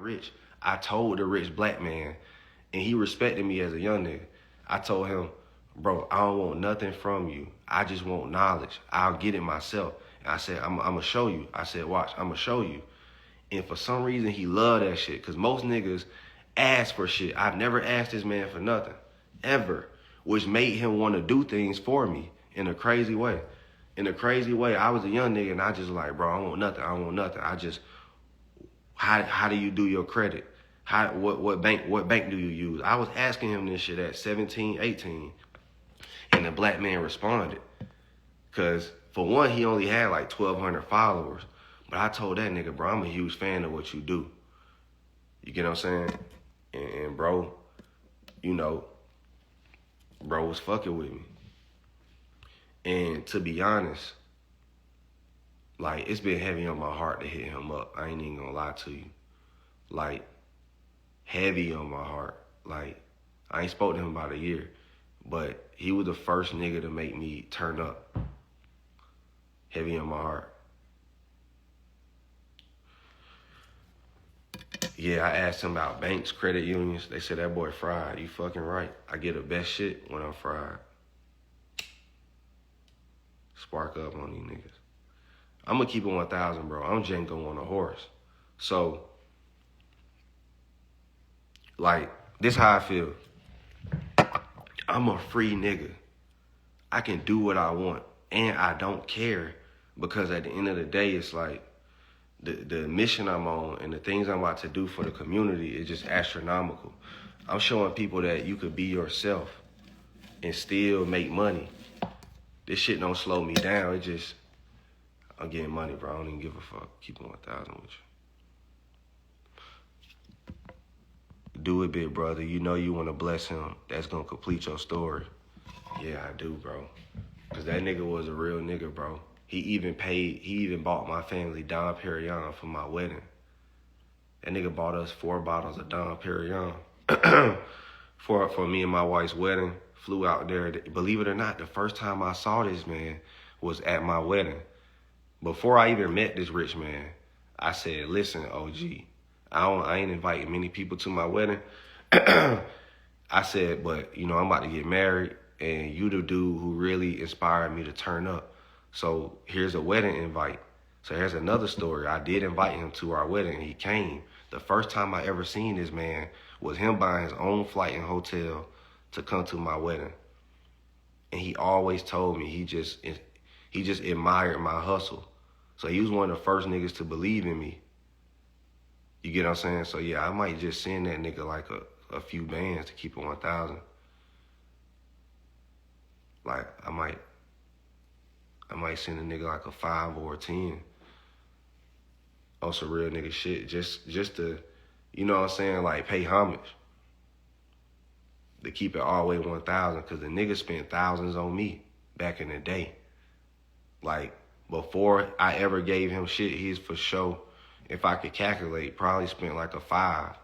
rich. I told the rich black man, and he respected me as a young nigga. I told him, bro, I don't want nothing from you. I just want knowledge. I'll get it myself. And I said, I'm going to show you. I said, watch, I'm going to show you. And for some reason, he loved that shit. Because most niggas ask for shit. I've never asked this man for nothing. Ever. Which made him want to do things for me in a crazy way. In a crazy way. I was a young nigga and I just like, bro, I don't want nothing. I don't want nothing. I just, how do you do your credit? What bank do you use? I was asking him this shit at 17, 18. And the black man responded. Because for one, he only had like 1,200 followers. But I told that nigga, bro, I'm a huge fan of what you do. You get what I'm saying? And bro, you know, bro was fucking with me. And to be honest, like, it's been heavy on my heart to hit him up. I ain't even gonna lie to you. Like, heavy on my heart. Like, I ain't spoke to him about a year. But he was the first nigga to make me turn up. Heavy on my heart. Yeah, I asked him about banks, credit unions. They said, that boy fried. You fucking right. I get the best shit when I'm fried. Spark up on these niggas. I'm going to keep it 1,000, bro. I'm Django on a horse. So, like, this how I feel. I'm a free nigga. I can do what I want. And I don't care. Because at the end of the day, it's like, the mission I'm on and the things I'm about to do for the community is just astronomical. I'm showing people that you could be yourself and still make money. This shit don't slow me down. It just, I'm getting money, bro. I don't even give a fuck. Keep it 1,000 with you. Do it, big brother. You know you want to bless him. That's going to complete your story. Yeah, I do, bro. Because that nigga was a real nigga, bro. He even bought my family Dom Perignon for my wedding. That nigga bought us 4 bottles of Dom Perignon for me and my wife's wedding. Flew out there. Believe it or not, the first time I saw this man was at my wedding. Before I even met this rich man, I said, listen, OG, I ain't inviting many people to my wedding. I said, but, you know, I'm about to get married, and you the dude who really inspired me to turn up. So here's a wedding invite. So here's another story. I did invite him to our wedding. He came. The first time I ever seen this man was him buying his own flight and hotel to come to my wedding. And he always told me he just admired my hustle. So he was one of the first niggas to believe in me. You get what I'm saying? So yeah, I might just send that nigga like a few bands to keep it 1,000. Like, I might send a nigga like a 5 or a 10 on some real nigga shit. Just to, you know what I'm saying, like pay homage. To keep it all the way 1,000. Because the nigga spent thousands on me back in the day. Like, before I ever gave him shit, he's for sure, if I could calculate, probably spent like a 5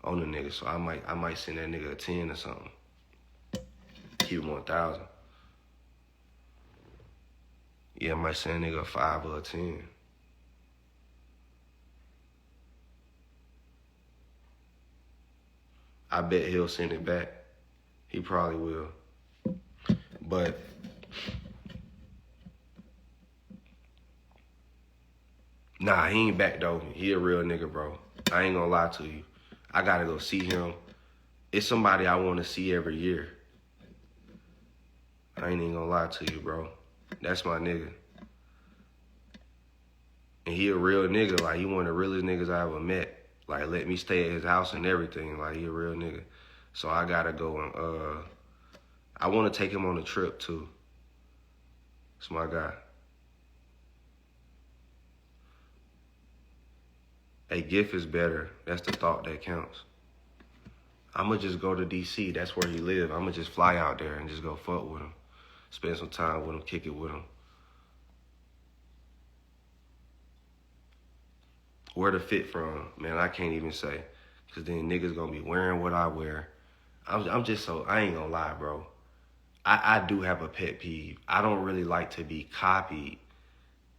on the nigga. So I might send that nigga a 10 or something. Keep it 1,000. Yeah, I might send a nigga a 5 or a 10. I bet he'll send it back. He probably will. But nah, he ain't back though. He a real nigga, bro. I ain't gonna lie to you. I gotta go see him. It's somebody I want to see every year. I ain't even gonna lie to you, bro. That's my nigga. And he a real nigga. Like, he one of the realest niggas I ever met. Like, let me stay at his house and everything. Like, he a real nigga. So I gotta go and, I want to take him on a trip, too. It's my guy. A gift is better. That's the thought that counts. I'ma just go to D.C. That's where he live. I'ma just fly out there and just go fuck with him. Spend some time with him, kick it with him. Where to fit from, man, I can't even say. Because then niggas gonna be wearing what I wear. I'm just so, I ain't gonna lie, bro. I do have a pet peeve. I don't really like to be copied.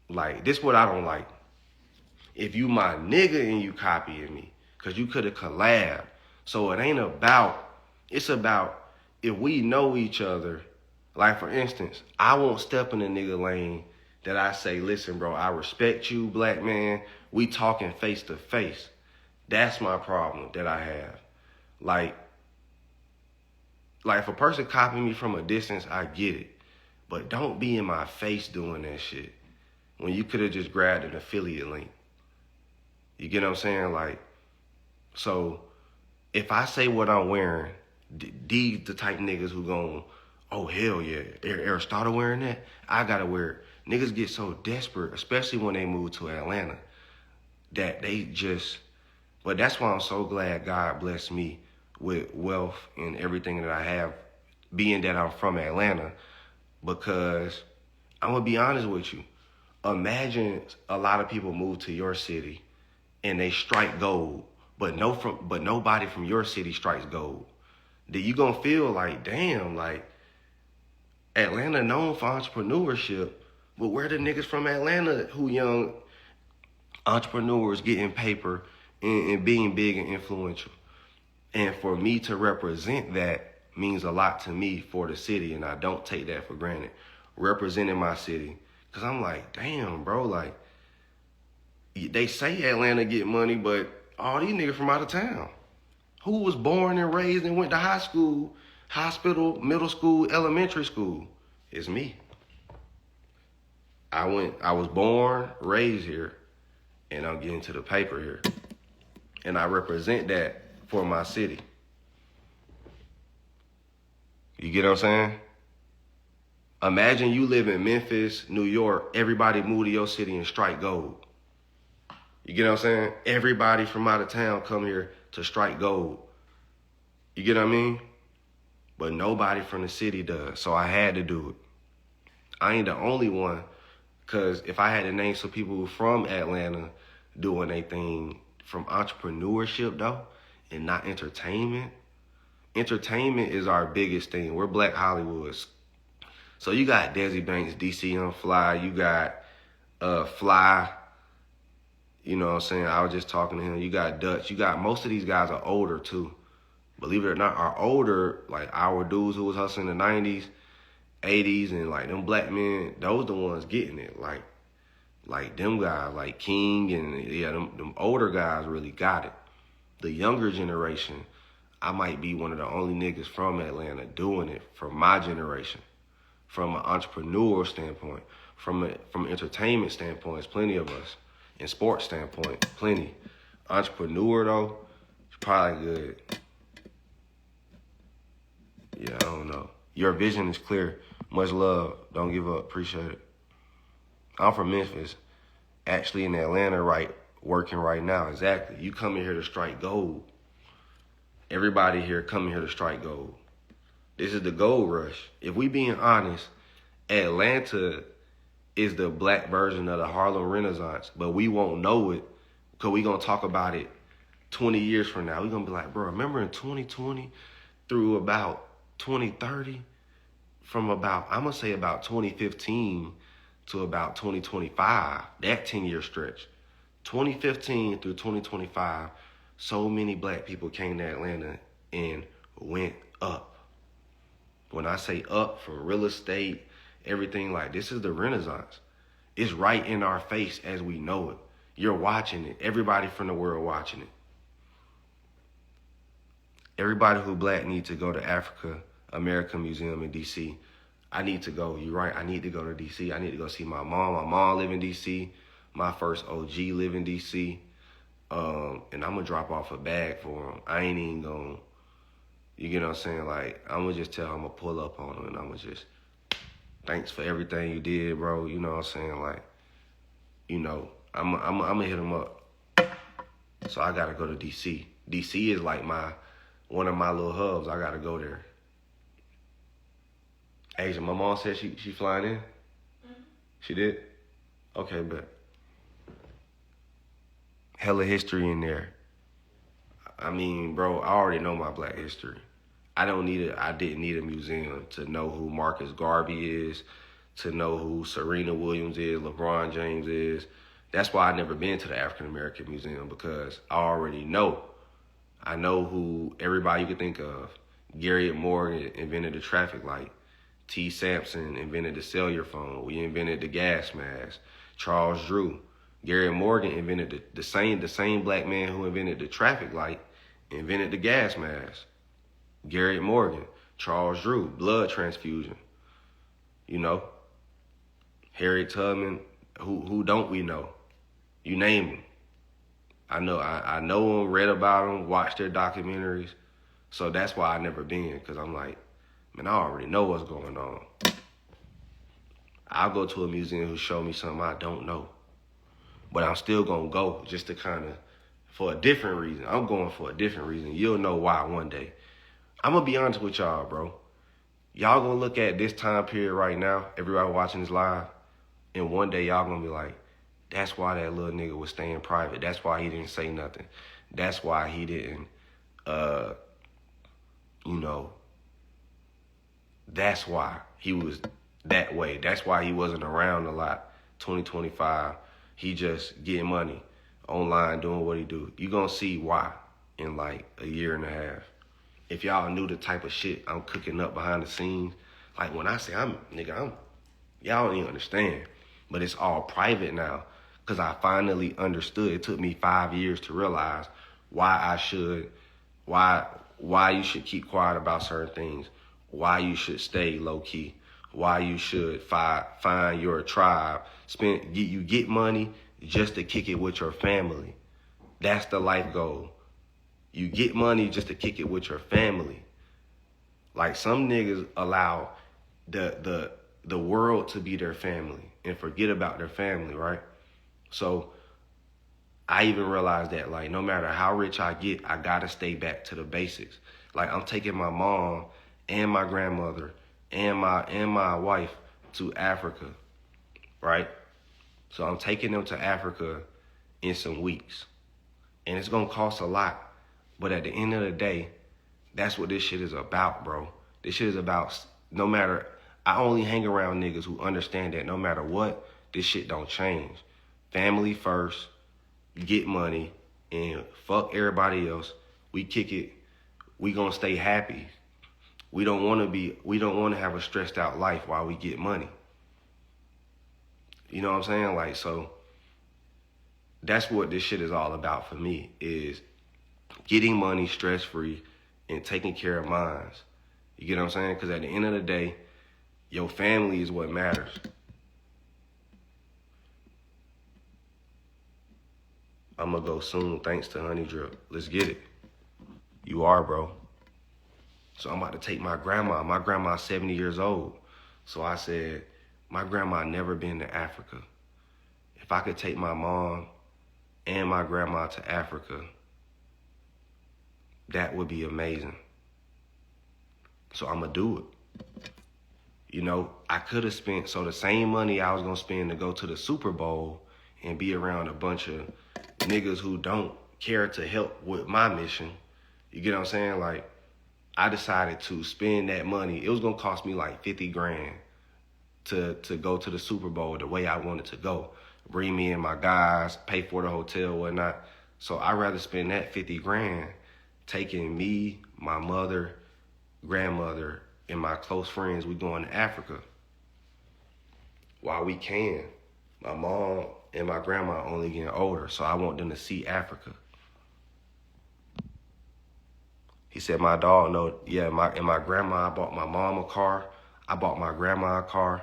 Like, this what I don't like. if you my nigga and you copying me, because you could have collabed. So it ain't about, it's about if we know each other. Like, for instance, I won't step in a nigga lane that I say, listen, bro, I respect you, black man. We talking face to face. That's my problem that I have. Like if a person copying me from a distance, I get it. But don't be in my face doing that shit when you could have just grabbed an affiliate link. You get what I'm saying? Like, so if I say what I'm wearing, these the type niggas who gon', oh, hell yeah, Aristotle wearing that? I gotta wear it. Niggas get so desperate, especially when they move to Atlanta, that they just, but that's why I'm so glad God blessed me with wealth and everything that I have, being that I'm from Atlanta, because I'm gonna be honest with you. Imagine a lot of people move to your city and they strike gold, but nobody from your city strikes gold. Then you gonna feel like, damn, like Atlanta known for entrepreneurship, but where the niggas from Atlanta who young entrepreneurs getting paper and being big and influential? And for me to represent that means a lot to me for the city, and I don't take that for granted. Representing my city, because I'm like, damn, bro, like, they say Atlanta get money, but all these niggas from out of town. Who was born and raised and went to high school, hospital, middle school, elementary school? It's me. I was born, raised here, and I'm getting to the paper here. And I represent that for my city. You get what I'm saying? Imagine you live in Memphis, New York, everybody move to your city and strike gold. You get what I'm saying? Everybody from out of town come here to strike gold. You get what I mean? But nobody from the city does, so I had to do it. I ain't the only one, because if I had to name some people from Atlanta doing their thing from entrepreneurship, though, and not entertainment. Entertainment is our biggest thing. We're Black Hollywoods. So you got Desi Banks, DC Young Fly, you got Fly, you know what I'm saying? I was just talking to him. You got Dutch. You got, most of these guys are older too. Believe it or not, are older, like our dudes who was hustling in the 90s, 80s, and like them black men, those the ones getting it. Like them guys, like King, and yeah, them older guys really got it. The younger generation, I might be one of the only niggas from Atlanta doing it from my generation. From an entrepreneurial standpoint, from an entertainment standpoint, there's plenty of us. In sports standpoint, plenty. Entrepreneur though, it's probably good. Yeah, I don't know. Your vision is clear. Much love. Don't give up. Appreciate it. I'm from Memphis. Actually in Atlanta, working right now. Exactly. You coming here to strike gold. Everybody here coming here to strike gold. This is the gold rush. If we being honest, Atlanta is the black version of the Harlem Renaissance, but we won't know it because we gonna talk about it 20 years from now. We gonna be like, bro, remember in 2020 through about 2030, from about, I'm gonna say about 2015 to about 2025, that 10-year stretch. 2015 through 2025, so many black people came to Atlanta and went up. When I say up, from real estate, everything, like, this is the Renaissance. It's right in our face as we know it. You're watching it. Everybody from the world watching it. Everybody who black needs to go to Africa American Museum in D.C. I need to go. You're right. I need to go to D.C. I need to go see my mom. My mom live in D.C. My first OG live in D.C. And I'm going to drop off a bag for him. I ain't even going to, you get what I'm saying? Like, I'm going to just tell him I'm going to pull up on him, and I'm going to just, thanks for everything you did, bro. You know what I'm saying? Like, you know, I'm going to hit him up. So I got to go to D.C. D.C. is like one of my little hubs. I got to go there. Asia, my mom said she flying in? Mm-hmm. She did? Okay, bet. Hella history in there. I mean, bro, I already know my black history. I didn't need a museum to know who Marcus Garvey is, to know who Serena Williams is, LeBron James is. That's why I never been to the African American Museum, because I already know. I know who everybody you can think of. Garrett Morgan invented the traffic light. T. Sampson invented the cellular phone. We invented the gas mask. Charles Drew. Garrett Morgan invented the same black man who invented the traffic light invented the gas mask. Garrett Morgan. Charles Drew, blood transfusion. You know, Harriet Tubman, who don't we know? You name them. I know them, read about them, watched their documentaries. So that's why I never been, because I'm like, man, I already know what's going on. I'll go to a museum who show me something I don't know. But I'm still going to go just to kind of, for a different reason. I'm going for a different reason. You'll know why one day. I'm going to be honest with y'all, bro. Y'all going to look at this time period right now, everybody watching this live, and one day y'all going to be like, that's why that little nigga was staying private. That's why he didn't say nothing. That's why he didn't, that's why he was that way. That's why he wasn't around a lot. 2025, he just getting money online, doing what he do. You gonna see why in like a year and a half. If y'all knew the type of shit I'm cooking up behind the scenes, like when I say y'all don't even understand. But it's all private now, because I finally understood. It took me 5 years to realize why you should keep quiet about certain things, why you should stay low key, why you should find your tribe, you get money just to kick it with your family. That's the life goal. You get money just to kick it with your family. Like some niggas allow the world to be their family and forget about their family, right? So I even realized that, like, no matter how rich I get, I gotta stay back to the basics. Like, I'm taking my mom and my grandmother and my wife to Africa, right? So I'm taking them to Africa in some weeks. And it's gonna cost a lot. But at the end of the day, that's what this shit is about, bro. This shit is about, I only hang around niggas who understand that no matter what, this shit don't change. Family first, get money, and fuck everybody else. We kick it. We gonna stay happy. We don't want to have a stressed out life while we get money. You know what I'm saying? Like, so that's what this shit is all about for me, is getting money stress-free and taking care of mine. You get what I'm saying? Because at the end of the day, your family is what matters. I'm going to go soon, thanks to Honey Drip. Let's get it. You are, bro. So I'm about to take my grandma. My grandma's 70 years old. So I said, my grandma never been to Africa. If I could take my mom and my grandma to Africa, that would be amazing. So I'm going to do it. You know, I could have spent, so the same money I was going to spend to go to the Super Bowl and be around a bunch of niggas who don't care to help with my mission. You get what I'm saying? Like, I decided to spend that money. It was going to cost me like 50 grand to go to the Super Bowl the way I wanted to go. Bring me and my guys, pay for the hotel, whatnot. So I'd rather spend that 50 grand taking me, my mother, grandmother, and my close friends. We going to Africa while we can. My mom and my grandma only getting older, so I want them to see Africa. He said, my dog, no, yeah, my grandma, I bought my mom a car. I bought my grandma a car.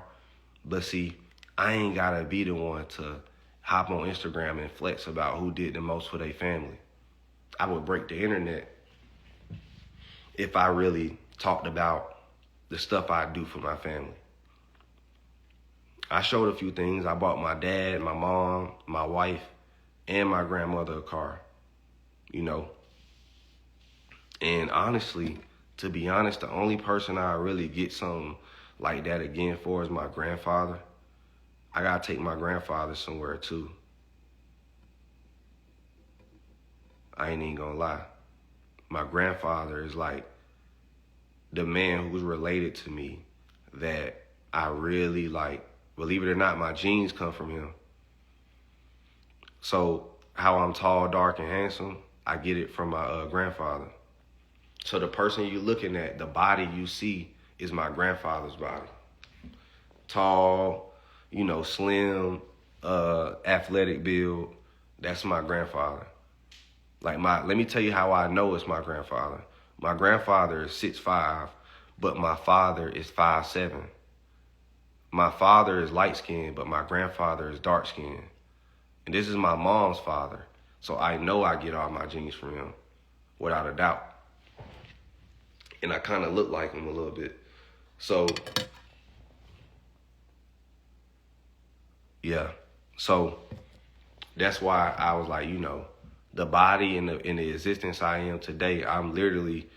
But see, I ain't gotta be the one to hop on Instagram and flex about who did the most for their family. I would break the internet if I really talked about the stuff I do for my family. I showed a few things. I bought my dad, my mom, my wife, and my grandmother a car, you know. And honestly, to be honest, the only person I really get something like that again for is my grandfather. I gotta take my grandfather somewhere too. I ain't even gonna lie. My grandfather is like the man who was related to me that I really like. Believe it or not, my genes come from him. So how I'm tall, dark, and handsome, I get it from my grandfather. So the person you're looking at, the body you see, is my grandfather's body. Tall, slim, athletic build. That's my grandfather. Let me tell you how I know it's my grandfather. My grandfather is 6'5", but my father is 5'7". My father is light skinned, but my grandfather is dark skinned. And this is my mom's father. So I know I get all my genes from him, without a doubt. And I kind of look like him a little bit. So, yeah. So that's why I was like, the body and the existence I am today, I'm literally,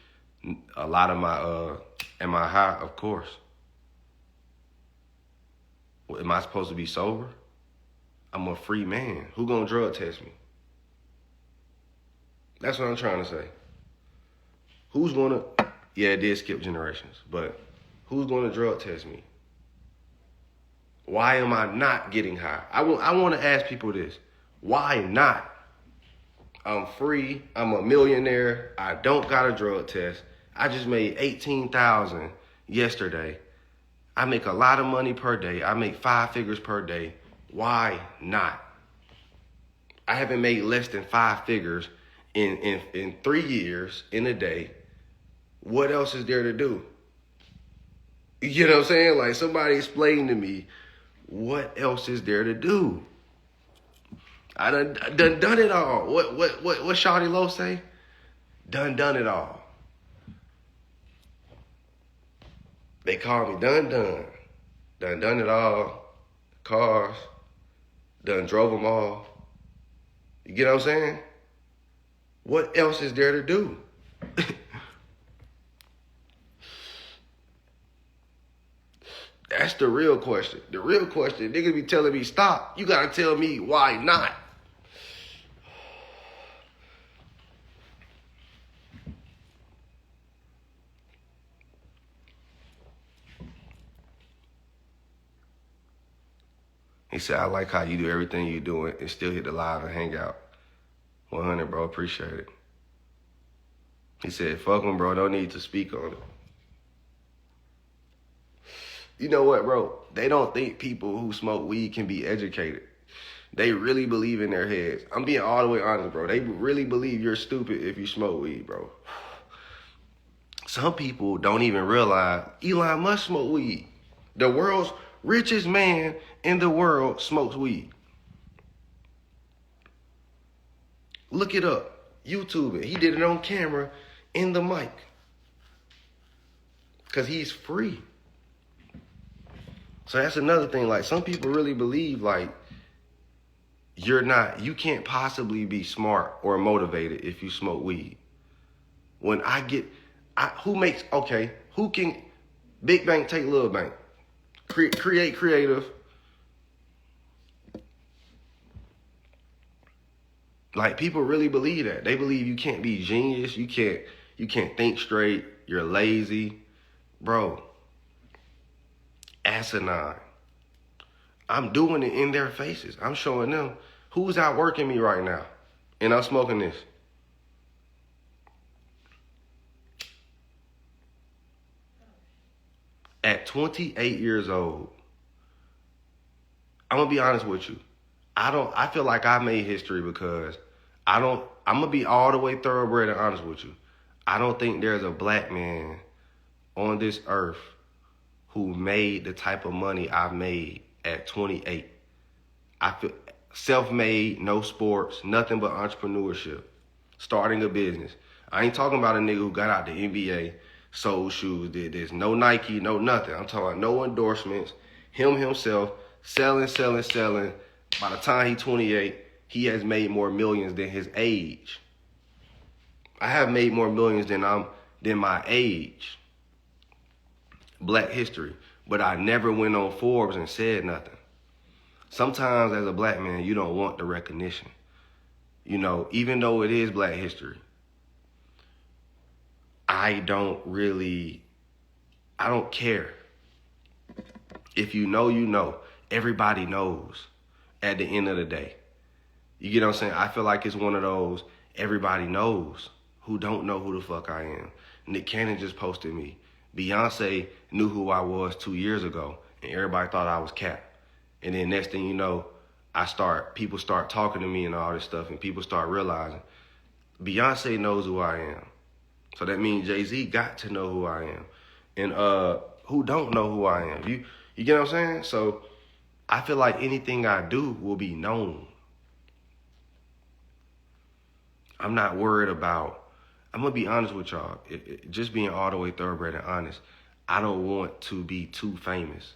a lot of my, am I high? Of course. Am I supposed to be sober? I'm a free man. Who gonna drug test me? That's what I'm trying to say. Who's gonna, yeah, it did skip generations, but who's gonna drug test me? Why am I not getting high? I want to ask people this. Why not? I'm free. I'm a millionaire. I don't got a drug test. I just made $18,000 yesterday. I make a lot of money per day. I make 5 figures per day. Why not? I haven't made less than 5 figures in 3 years in a day. What else is there to do? You know what I'm saying? Like, somebody explain to me, what else is there to do? I done it all. What Shawty Low say? Done it all. They call me done it all. Cars, done drove them all. You get what I'm saying? What else is there to do? That's the real question. The real question, niggas be telling me stop. You gotta tell me why not. He said, I like how you do everything you doing and still hit the live and hang out. 100, bro, appreciate it. He said, fuck him, bro, don't need to speak on it. You know what, bro? They don't think people who smoke weed can be educated. They really believe in their heads. I'm being all the way honest, bro. They really believe you're stupid if you smoke weed, bro. Some people don't even realize Elon Musk smoked weed. The world's richest man in the world smokes weed. Look it up. YouTube it. He did it on camera in the mic. Because he's free. So that's another thing. Like, some people really believe, like, you can't possibly be smart or motivated if you smoke weed. When who can, big bank take little bank? Create creative. Like, people really believe that. They believe you can't be genius. You can't think straight. You're lazy. Bro, asinine. I'm doing it in their faces. I'm showing them who's outworking me right now. And I'm smoking this. At 28 years old, I'm gonna be honest with you. I feel like I made history because I'm gonna be all the way thoroughbred and honest with you. I don't think there's a black man on this earth who made the type of money I made at 28. I feel self-made, no sports, nothing but entrepreneurship, starting a business. I ain't talking about a nigga who got out the NBA, sold shoes, did this, no Nike, no nothing. I'm talking about no endorsements, himself, selling. By the time he's 28, he has made more millions than his age. I have made more millions than my age. Black history. But I never went on Forbes and said nothing. Sometimes as a black man, you don't want the recognition. Even though it is black history, I don't care. If you know, you know. Everybody knows at the end of the day. You get what I'm saying? I feel like it's one of those everybody knows who don't know who the fuck I am. Nick Cannon just posted me. Beyonce knew who I was 2 years ago, and everybody thought I was Cap. And then next thing you know, people start talking to me and all this stuff, and people start realizing Beyonce knows who I am. So that means Jay-Z got to know who I am. And who don't know who I am? You get what I'm saying? So I feel like anything I do will be known. I'm not worried about, I'm going to be honest with y'all. Just being all the way thoroughbred and honest, I don't want to be too famous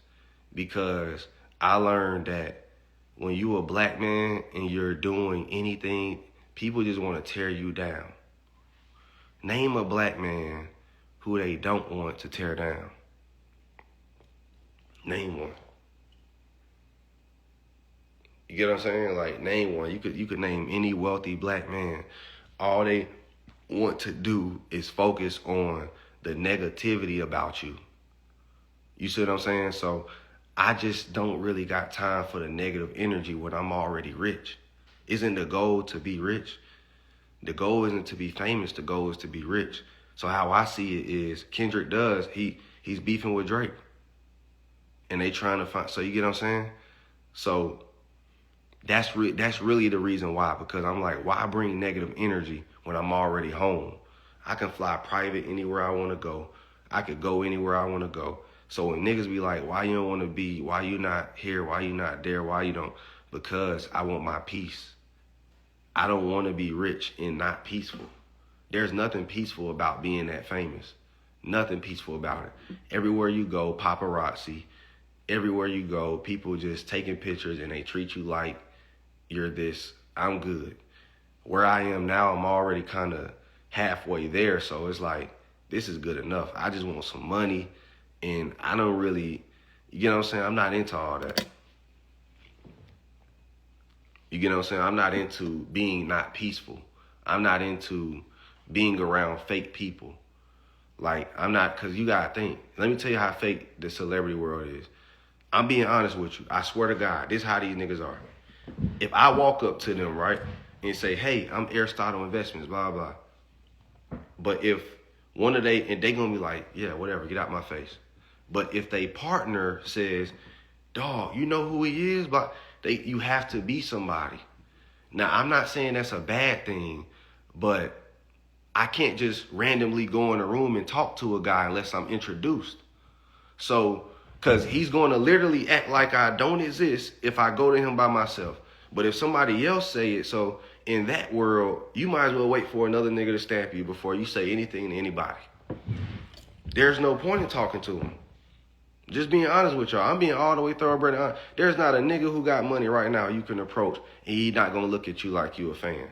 because I learned that when you a black man and you're doing anything, people just want to tear you down. Name a black man who they don't want to tear down. Name one. You get what I'm saying? Like, name one. You could name any wealthy black man. All they want to do is focus on the negativity about you. You see what I'm saying? So I just don't really got time for the negative energy when I'm already rich. Isn't the goal to be rich? The goal isn't to be famous. The goal is to be rich. So how I see it is Kendrick he's beefing with Drake. And they trying to find, so you get what I'm saying? So that's really the reason why, because I'm like, why bring negative energy when I'm already home? I can fly private anywhere I want to go. I could go anywhere I want to go. So when niggas be like, why you don't want to be, why you not here, why you not there, why you don't? Because I want my peace. I don't want to be rich and not peaceful. There's nothing peaceful about being that famous. Nothing peaceful about it. Everywhere you go, paparazzi. Everywhere you go, people just taking pictures and they treat you like you're this. I'm good. Where I am now, I'm already kind of halfway there. So it's like, this is good enough. I just want some money. And I don't really, you know what I'm saying? I'm not into all that. You get what I'm saying? I'm not into being not peaceful. I'm not into being around fake people. Like, I'm not, because you got to think. Let me tell you how fake the celebrity world is. I'm being honest with you. I swear to God, this is how these niggas are. If I walk up to them, right, and say, hey, I'm Aristotle Investments, blah, blah. But if one of they gonna be like, yeah, whatever, get out my face. But if they partner says, dog, you know who he is? But you have to be somebody. Now, I'm not saying that's a bad thing, but I can't just randomly go in a room and talk to a guy unless I'm introduced. So, because he's going to literally act like I don't exist if I go to him by myself. But if somebody else say it, so in that world, you might as well wait for another nigga to stamp you before you say anything to anybody. There's no point in talking to him. Just being honest with y'all. I'm being all the way thoroughbred. There's not a nigga who got money right now you can approach and he not going to look at you like you a fan.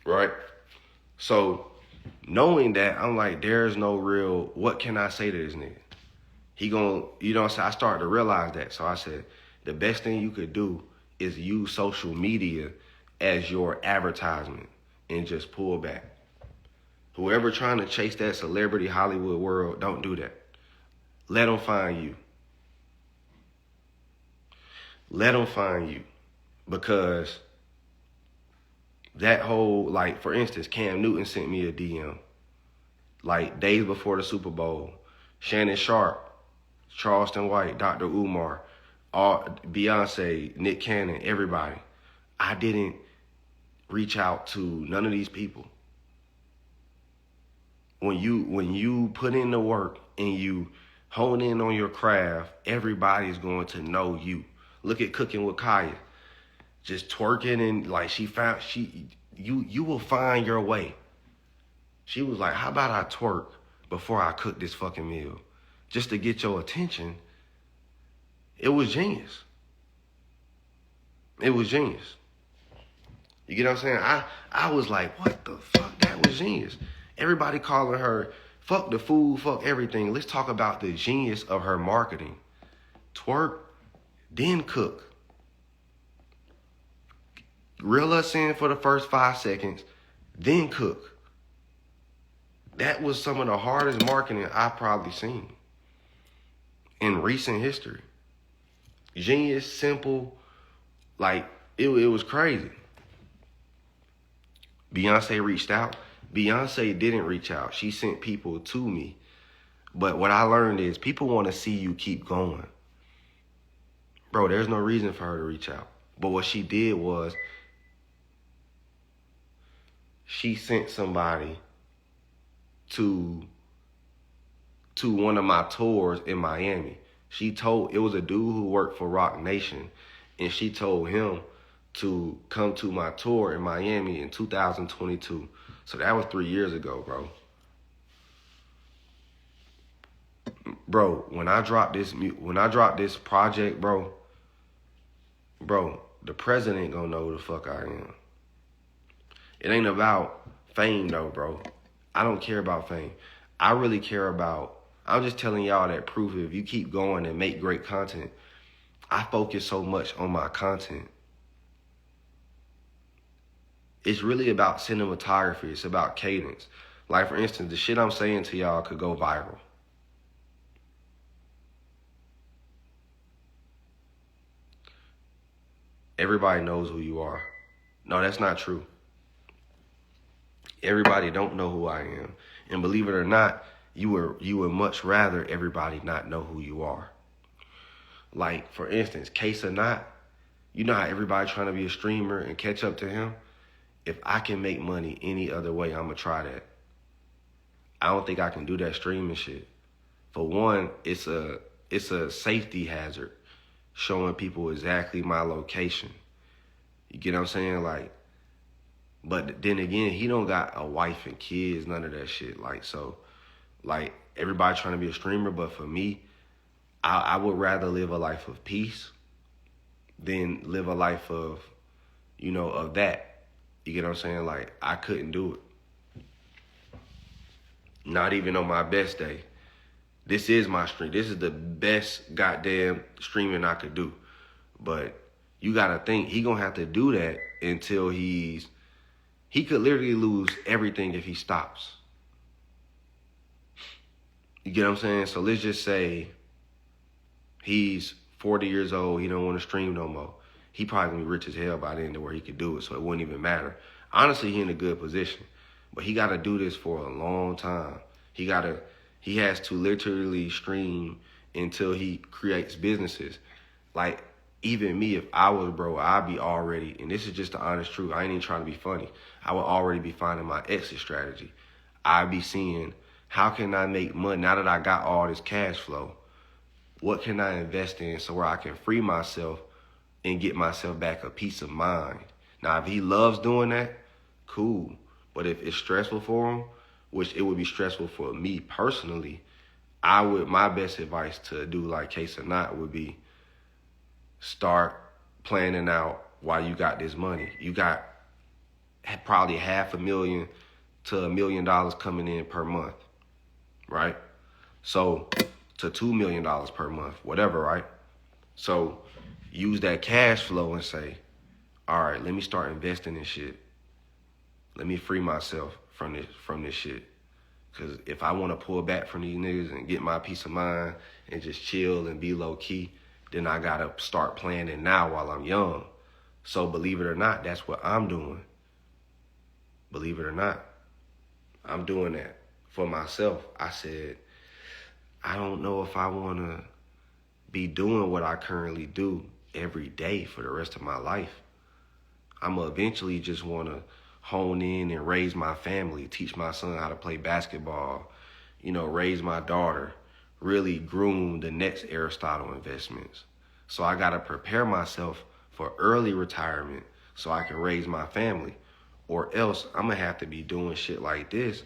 Right? So, knowing that, I'm like, there's no real, what can I say to this nigga? He gonna, you know what I'm saying? I started to realize that. So I said, the best thing you could do is use social media as your advertisement and just pull back. Whoever trying to chase that celebrity Hollywood world, don't do that. Let them find you. Let them find you. Because that whole, like, for instance, Cam Newton sent me a DM. Like, days before the Super Bowl. Shannon Sharp, Charleston White, Dr. Umar, Beyonce, Nick Cannon, everybody. I didn't reach out to none of these people. When you put in the work and you hone in on your craft, everybody's going to know you. Look at Cooking with Kaya. Just twerking and like you will find your way. She was like, how about I twerk before I cook this fucking meal? Just to get your attention. It was genius. It was genius. You get what I'm saying? I was like, what the fuck? That was genius. Everybody calling her, fuck the food, fuck everything. Let's talk about the genius of her marketing. Twerk, then cook. Reel us in for the first 5 seconds, then cook. That was some of the hardest marketing I've probably seen in recent history. Genius, simple, like it was crazy. Beyonce reached out. Beyonce didn't reach out. She sent people to me. But what I learned is people want to see you keep going. Bro, there's no reason for her to reach out. But what she did was she sent somebody to one of my tours in Miami. It was a dude who worked for Roc Nation, and she told him to come to my tour in Miami in 2022. So that was 3 years ago, bro. Bro, when I dropped this project, bro, the president gonna know who the fuck I am. It ain't about fame though, bro. I don't care about fame. I really care about, I'm just telling y'all that proof if you keep going and make great content, I focus so much on my content. It's really about cinematography. It's about cadence. Like, for instance, the shit I'm saying to y'all could go viral. Everybody knows who you are. No, that's not true. Everybody don't know who I am. And believe it or not, you would much rather everybody not know who you are. Like, for instance, Case or Not, you know how everybody trying to be a streamer and catch up to him? If I can make money any other way, I'm going to try that. I don't think I can do that streaming shit. For one, it's a safety hazard showing people exactly my location. You get what I'm saying? Like, but then again, he don't got a wife and kids, none of that shit. Like, so, like, everybody trying to be a streamer, but for me, I would rather live a life of peace than live a life of, of that. You get what I'm saying? Like, I couldn't do it. Not even on my best day. This is my stream. This is the best goddamn streaming I could do. But you got to think, he going to have to do that until he could literally lose everything if he stops. You get what I'm saying? So let's just say he's 40 years old. He don't want to stream no more. He probably going to be rich as hell by then to where he could do it, so it wouldn't even matter. Honestly, he in a good position. But he got to do this for a long time. He has to literally stream until he creates businesses. Like, even me, if I was bro, I'd be already, and this is just the honest truth, I ain't even trying to be funny. I would already be finding my exit strategy. I'd be seeing, how can I make money now that I got all this cash flow? What can I invest in so where I can free myself and get myself back a peace of mind? Now, if he loves doing that, cool. But if it's stressful for him, which it would be stressful for me personally, my best advice to do like Case or Not would be start planning out why you got this money. You got probably $500,000 to $1 million coming in per month, right? So to $2 million per month, whatever, right? So use that cash flow and say, all right, let me start investing in shit. Let me free myself from this shit. Because if I want to pull back from these niggas and get my peace of mind and just chill and be low key, then I got to start planning now while I'm young. So believe it or not, that's what I'm doing. Believe it or not, I'm doing that for myself. I said, I don't know if I want to be doing what I currently do every day for the rest of my life. I'm going to eventually just want to hone in and raise my family, teach my son how to play basketball, raise my daughter, really groom the next Aristotle investments. So I got to prepare myself for early retirement so I can raise my family. Or else I'm going to have to be doing shit like this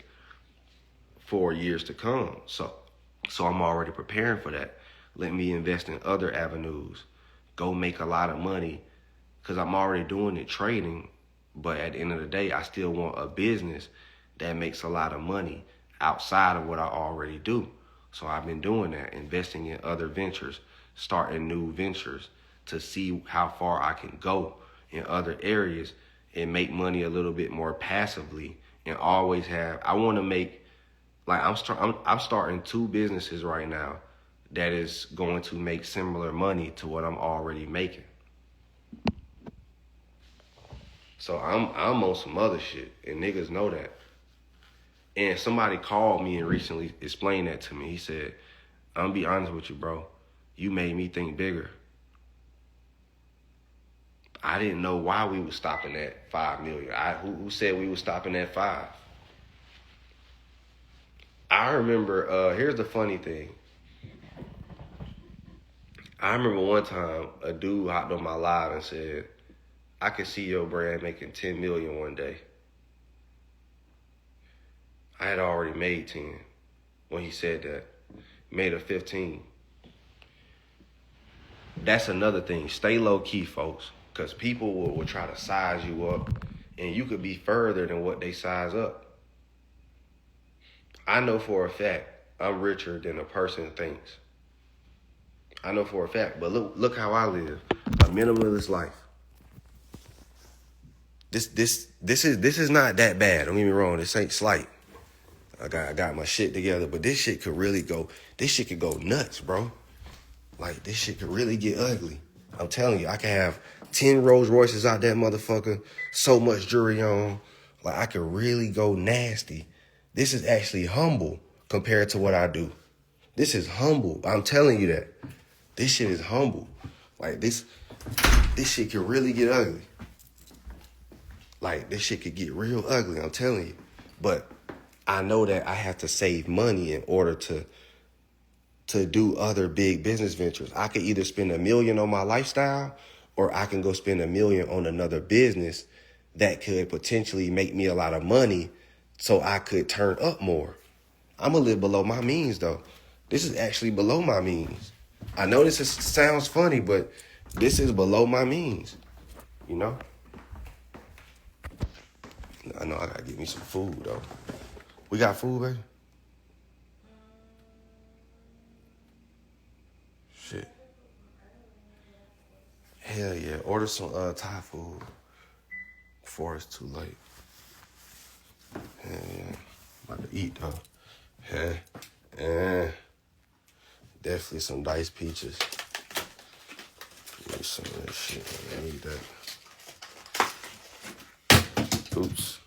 for years to come. So I'm already preparing for that. Let me invest in other avenues. Go make a lot of money because I'm already doing it trading. But at the end of the day, I still want a business that makes a lot of money outside of what I already do. So I've been doing that, investing in other ventures, starting new ventures to see how far I can go in other areas and make money a little bit more passively and always have, I want to make, like I'm starting 2 businesses right now that is going to make similar money to what I'm already making. So I'm on some other shit, and niggas know that. And somebody called me and recently explained that to me. He said, I'm gonna be honest with you, bro. You made me think bigger. I didn't know why we was stopping at 5 million. Who said we was stopping at 5? I remember, here's the funny thing. I remember one time a dude hopped on my live and said, I could see your brand making 10 million one day. I had already made 10 when he said that. Made a 15. That's another thing. Stay low key, folks, because people will try to size you up, and you could be further than what they size up. I know for a fact I'm richer than a person thinks. I know for a fact, but look how I live. A minimalist life. This is not that bad. Don't get me wrong. This ain't slight. I got my shit together, but this shit could really go. This shit could go nuts, bro. Like, this shit could really get ugly. I'm telling you, I could have 10 Rolls Royces out that motherfucker, so much jewelry on. Like, I could really go nasty. This is actually humble compared to what I do. This is humble. I'm telling you that. This shit is humble. Like, this shit could really get ugly. Like, this shit could get real ugly, I'm telling you. But I know that I have to save money in order to do other big business ventures. I could either spend $1 million on my lifestyle, or I can go spend $1 million on another business that could potentially make me a lot of money so I could turn up more. I'm gonna live below my means, though. This is actually below my means. I know this sounds funny, but this is below my means, you know? I know I gotta get me some food, though. We got food, baby? Shit. Hell yeah. Order some Thai food before it's too late. Hell yeah. I'm about to eat, though. Yeah. Definitely some diced peaches. Give me some of that shit. I need that. Oops.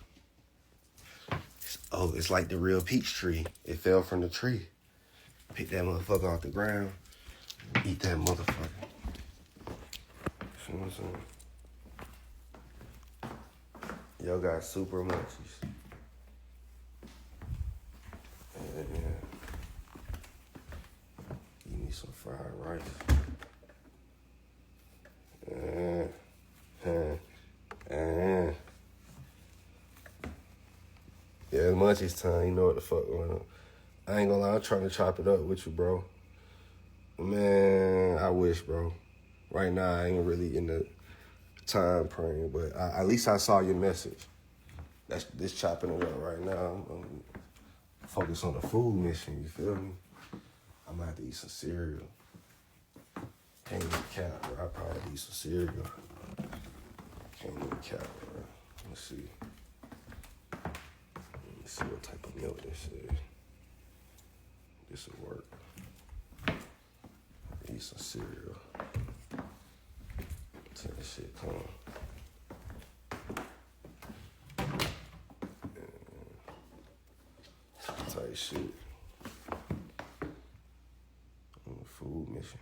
Oh, it's like the real peach tree. It fell from the tree. Pick that motherfucker off the ground. Eat that motherfucker. See what I'm saying? Yo got super munchies. Yeah. Give me some fried rice. Yeah, it's munchies time. You know what the fuck going on. I ain't gonna lie, I'm trying to chop it up with you, bro. Man, I wish, bro. Right now, I ain't really in the time frame, but at least I saw your message. That's this chopping it up right now. I'm focused on the food mission, you feel me? I'm gonna have to eat some cereal. Can't eat cap, bro. I'll probably eat some cereal. Can't eat cap, bro. Let's see. Let me see what type of milk this is. This will work. Eat some cereal. Till this shit come. Type shit. On the food mission.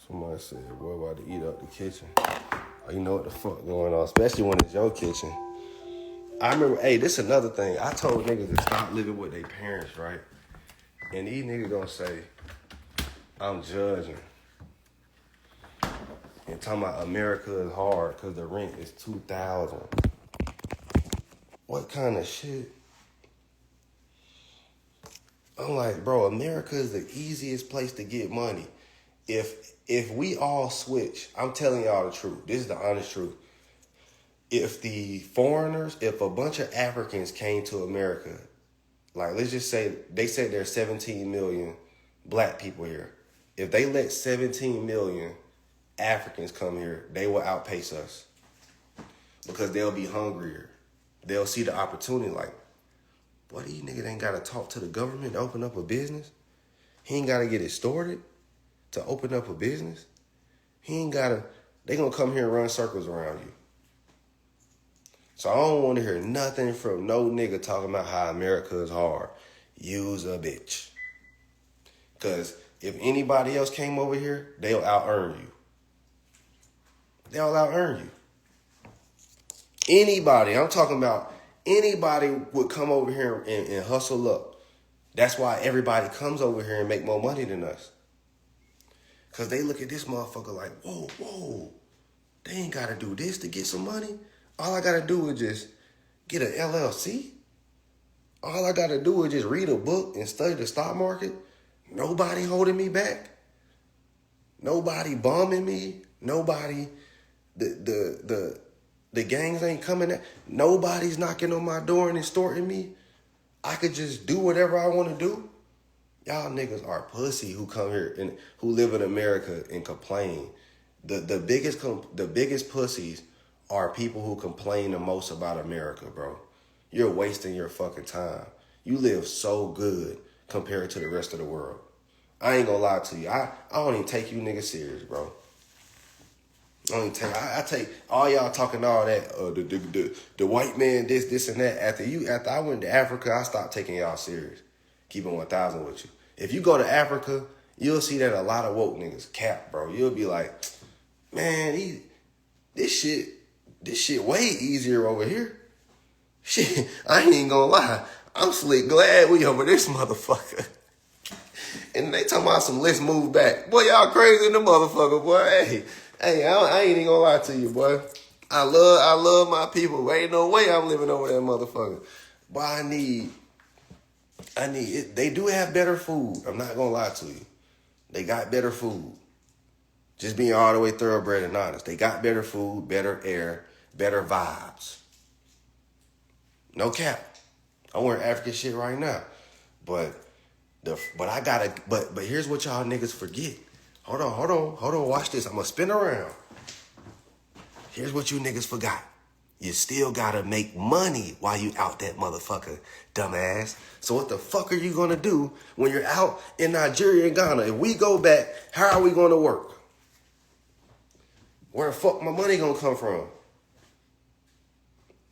Somebody said, boy, about to eat up the kitchen. Oh, you know what the fuck going on, especially when it's your kitchen. I remember, hey, this is another thing. I told niggas to stop living with their parents, right? And these niggas gonna say, I'm judging. And talking about America is hard because the rent is $2,000. What kind of shit? I'm like, bro, America is the easiest place to get money. If we all switch, I'm telling y'all the truth. This is the honest truth. If a bunch of Africans came to America, like let's just say they said there's 17 million black people here. If they let 17 million Africans come here, they will outpace us because they'll be hungrier. They'll see the opportunity like, Boy, these niggas ain't gotta talk to the government to open up a business. He ain't gotta get it started to open up a business. He ain't gotta, they gonna come here and run circles around you. So I don't want to hear nothing from no nigga talking about how America is hard. You's a bitch. Because if anybody else came over here, they'll out-earn you. They'll out-earn you. Anybody, I'm talking about anybody would come over here and hustle up. That's why everybody comes over here and make more money than us. Because they look at this motherfucker like, whoa, they ain't got to do this to get some money. All I got to do is just get an LLC. All I got to do is just read a book and study the stock market. Nobody holding me back. Nobody bombing me. Nobody, the gangs ain't coming at. Nobody's knocking on my door and extorting me. I could just do whatever I want to do. Y'all niggas are pussy who come here and who live in America and complain. The biggest pussies are people who complain the most about America, bro. You're wasting your fucking time. You live so good compared to the rest of the world. I ain't gonna lie to you. I don't even take you niggas serious, bro. I take all y'all talking all that, the white man, this and that. After I went to Africa, I stopped taking y'all serious. Keeping 1,000 with you. If you go to Africa, you'll see that a lot of woke niggas cap, bro. You'll be like, man, this shit way easier over here. Shit, I ain't even gonna lie. I'm slick glad we over this motherfucker. And they talking about some, let's move back. Boy, y'all crazy in the motherfucker, boy. Hey, I ain't even gonna lie to you, boy. I love my people. But ain't no way I'm living over that motherfucker. But I need it. They do have better food. I'm not gonna lie to you. They got better food. Just being all the way thoroughbred and honest. They got better food, better air, better vibes. No cap. I'm wearing African shit right now. But here's what y'all niggas forget. Hold on. Watch this. I'm gonna spin around. Here's what you niggas forgot. You still gotta make money while you out that motherfucker, dumbass. So what the fuck are you gonna do when you're out in Nigeria and Ghana? If we go back, how are we gonna work? Where the fuck my money gonna come from?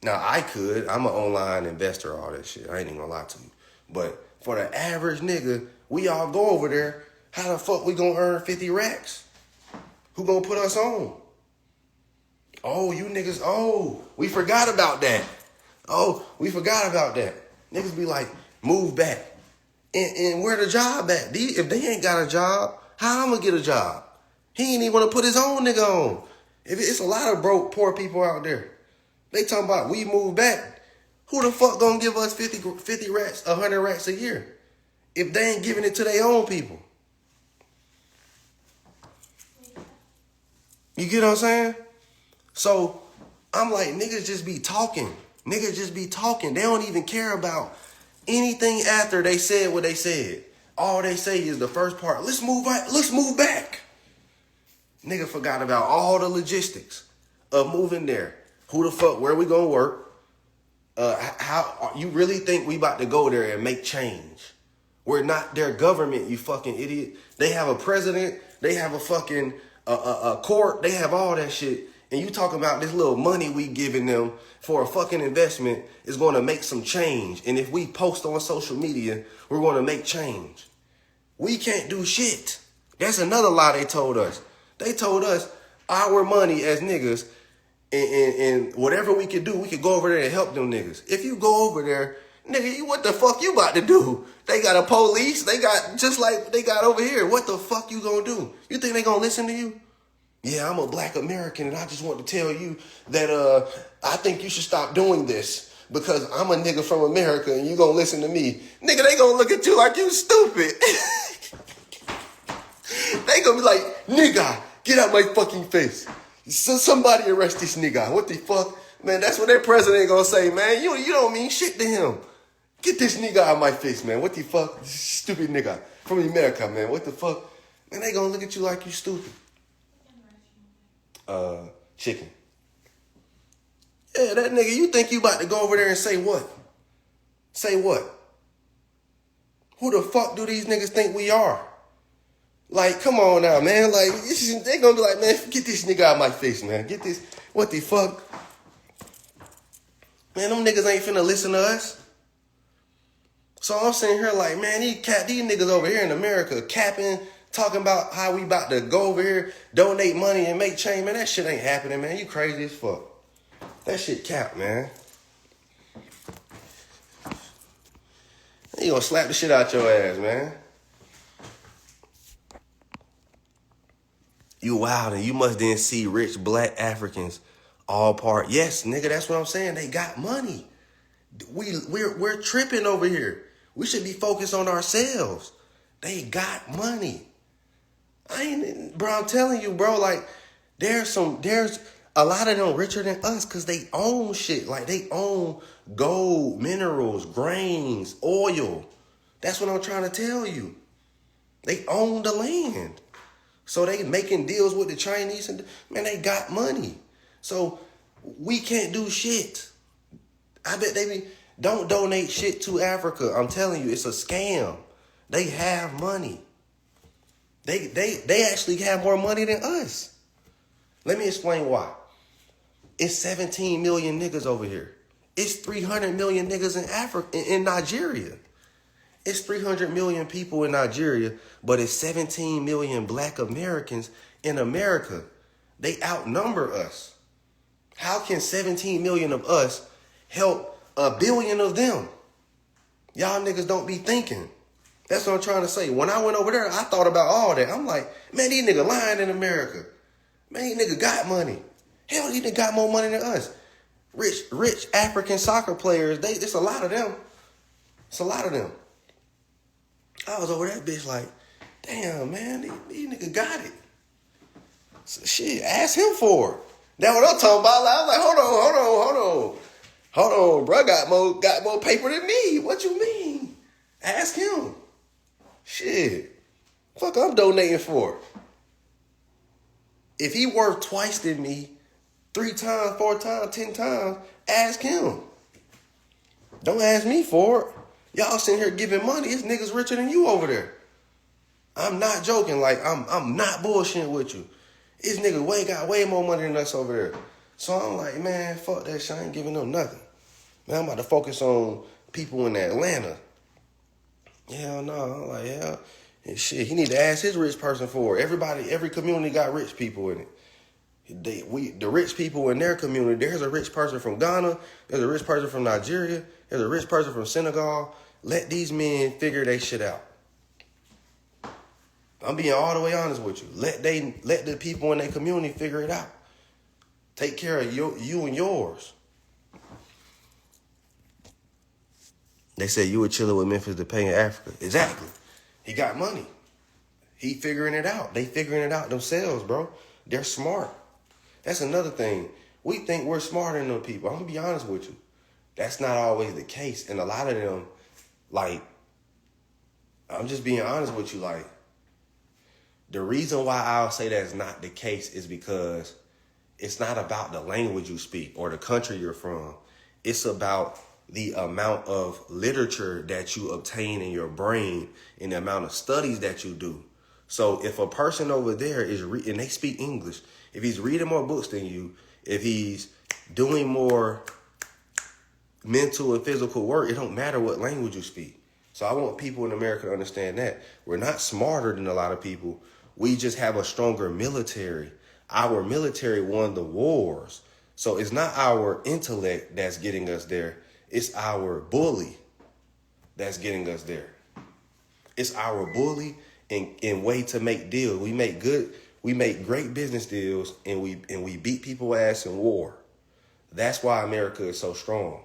Now, I'm an online investor, all that shit. I ain't even gonna lie to you. But for the average nigga, we all go over there. How the fuck we gonna earn 50 racks? Who gonna put us on? Oh, you niggas, we forgot about that. Niggas be like, move back. And where the job at? If they ain't got a job, how I'm gonna get a job? He ain't even wanna put his own nigga on. If it's a lot of broke, poor people out there. They talking about we move back. Who the fuck gonna give us 50 racks, 100 racks a year? If they ain't giving it to their own people. You get what I'm saying? So I'm like, niggas just be talking. They don't even care about anything after they said what they said. All they say is the first part, let's move back. Nigga forgot about all the logistics of moving there. Who the fuck, where we gonna work? How you really think we about to go there and make change? We're not their government, you fucking idiot. They have a president, they have a fucking a court, they have all that shit. And you talking about this little money we giving them for a fucking investment is going to make some change. And if we post on social media, we're going to make change. We can't do shit. That's another lie they told us. They told us our money as niggas and whatever we could do, we could go over there and help them niggas. If you go over there, nigga, what the fuck you about to do? They got a police. They got just like they got over here. What the fuck you gonna do? You think they gonna listen to you? Yeah, I'm a black American and I just want to tell you that I think you should stop doing this because I'm a nigga from America and you gonna listen to me. Nigga, they gonna look at you like you stupid. They gonna be like, nigga, get out my fucking face. So somebody arrest this nigga. What the fuck? Man, that's what their president gonna say, man. You don't mean shit to him. Get this nigga out of my face, man. What the fuck? Stupid nigga from America, man. What the fuck? Man, they gonna look at you like you stupid. Chicken. Yeah, that nigga, you think you about to go over there and say what? Say what? Who the fuck do these niggas think we are? Like, come on now, man. Like, they gonna be like, man, get this nigga out of my face, man. Get this, what the fuck? Man, them niggas ain't finna listen to us. So I'm sitting here like, man, these niggas over here in America capping, talking about how we about to go over here, donate money and make change. Man, that shit ain't happening, man. You crazy as fuck. That shit cap, man. You gonna slap the shit out your ass, man. You wild, and you must then see rich black Africans all part. Yes, nigga, that's what I'm saying. They got money. We're tripping over here. We should be focused on ourselves. They got money. Bro, I'm telling you, bro, like, there's a lot of them richer than us because they own shit. Like, they own gold, minerals, grains, oil. That's what I'm trying to tell you. They own the land. So they making deals with the Chinese, and man, they got money. So we can't do shit. I bet don't donate shit to Africa. I'm telling you, it's a scam. They have money. They actually have more money than us. Let me explain why. It's 17 million niggas over here. It's 300 million niggas in Africa, in Nigeria. It's 300 million people in Nigeria, but it's 17 million black Americans in America. They outnumber us. How can 17 million of us help a billion of them? Y'all niggas don't be thinking. That's what I'm trying to say. When I went over there, I thought about all that. I'm like, man, these niggas lying in America. Man, these niggas got money. Hell, these niggas got more money than us. Rich African soccer players, it's a lot of them. It's a lot of them. I was over that bitch like, damn, man, these niggas got it. So, shit, ask him for it. That's what I'm talking about. I was like, hold on, bro, got more paper than me. What you mean? Ask him. Shit. Fuck, I'm donating for it. If he worth twice than me, 3 times, 4 times, 10 times, ask him. Don't ask me for it. Y'all sitting here giving money. It's niggas richer than you over there. I'm not joking. Like, I'm not bullshitting with you. This nigga got way more money than us over there. So I'm like, man, fuck that shit. I ain't giving them nothing. Man, I'm about to focus on people in Atlanta. Hell no. I'm like, yeah. And shit, he need to ask his rich person for it. Every community got rich people in it. The rich people in their community, there's a rich person from Ghana, there's a rich person from Nigeria, there's a rich person from Senegal. Let these men figure they shit out. I'm being all the way honest with you. Let the people in their community figure it out. Take care of you and yours. They said you were chilling with Memphis Depay in Africa. Exactly. He got money. He figuring it out. They figuring it out themselves, bro. They're smart. That's another thing. We think we're smarter than them people. I'm going to be honest with you. That's not always the case. And a lot of them, like, I'm just being honest with you, like, the reason why I'll say that's not the case is because it's not about the language you speak or the country you're from. It's about the amount of literature that you obtain in your brain and the amount of studies that you do. So if a person over there is and they speak English, if he's reading more books than you, if he's doing more mental and physical work, it don't matter what language you speak. So I want people in America to understand that. We're not smarter than a lot of people. We just have a stronger military. Our military won the wars. So it's not our intellect that's getting us there. It's our bully that's getting us there. It's our bully and way to make deals. We make great business deals and we beat people ass in war. That's why America is so strong.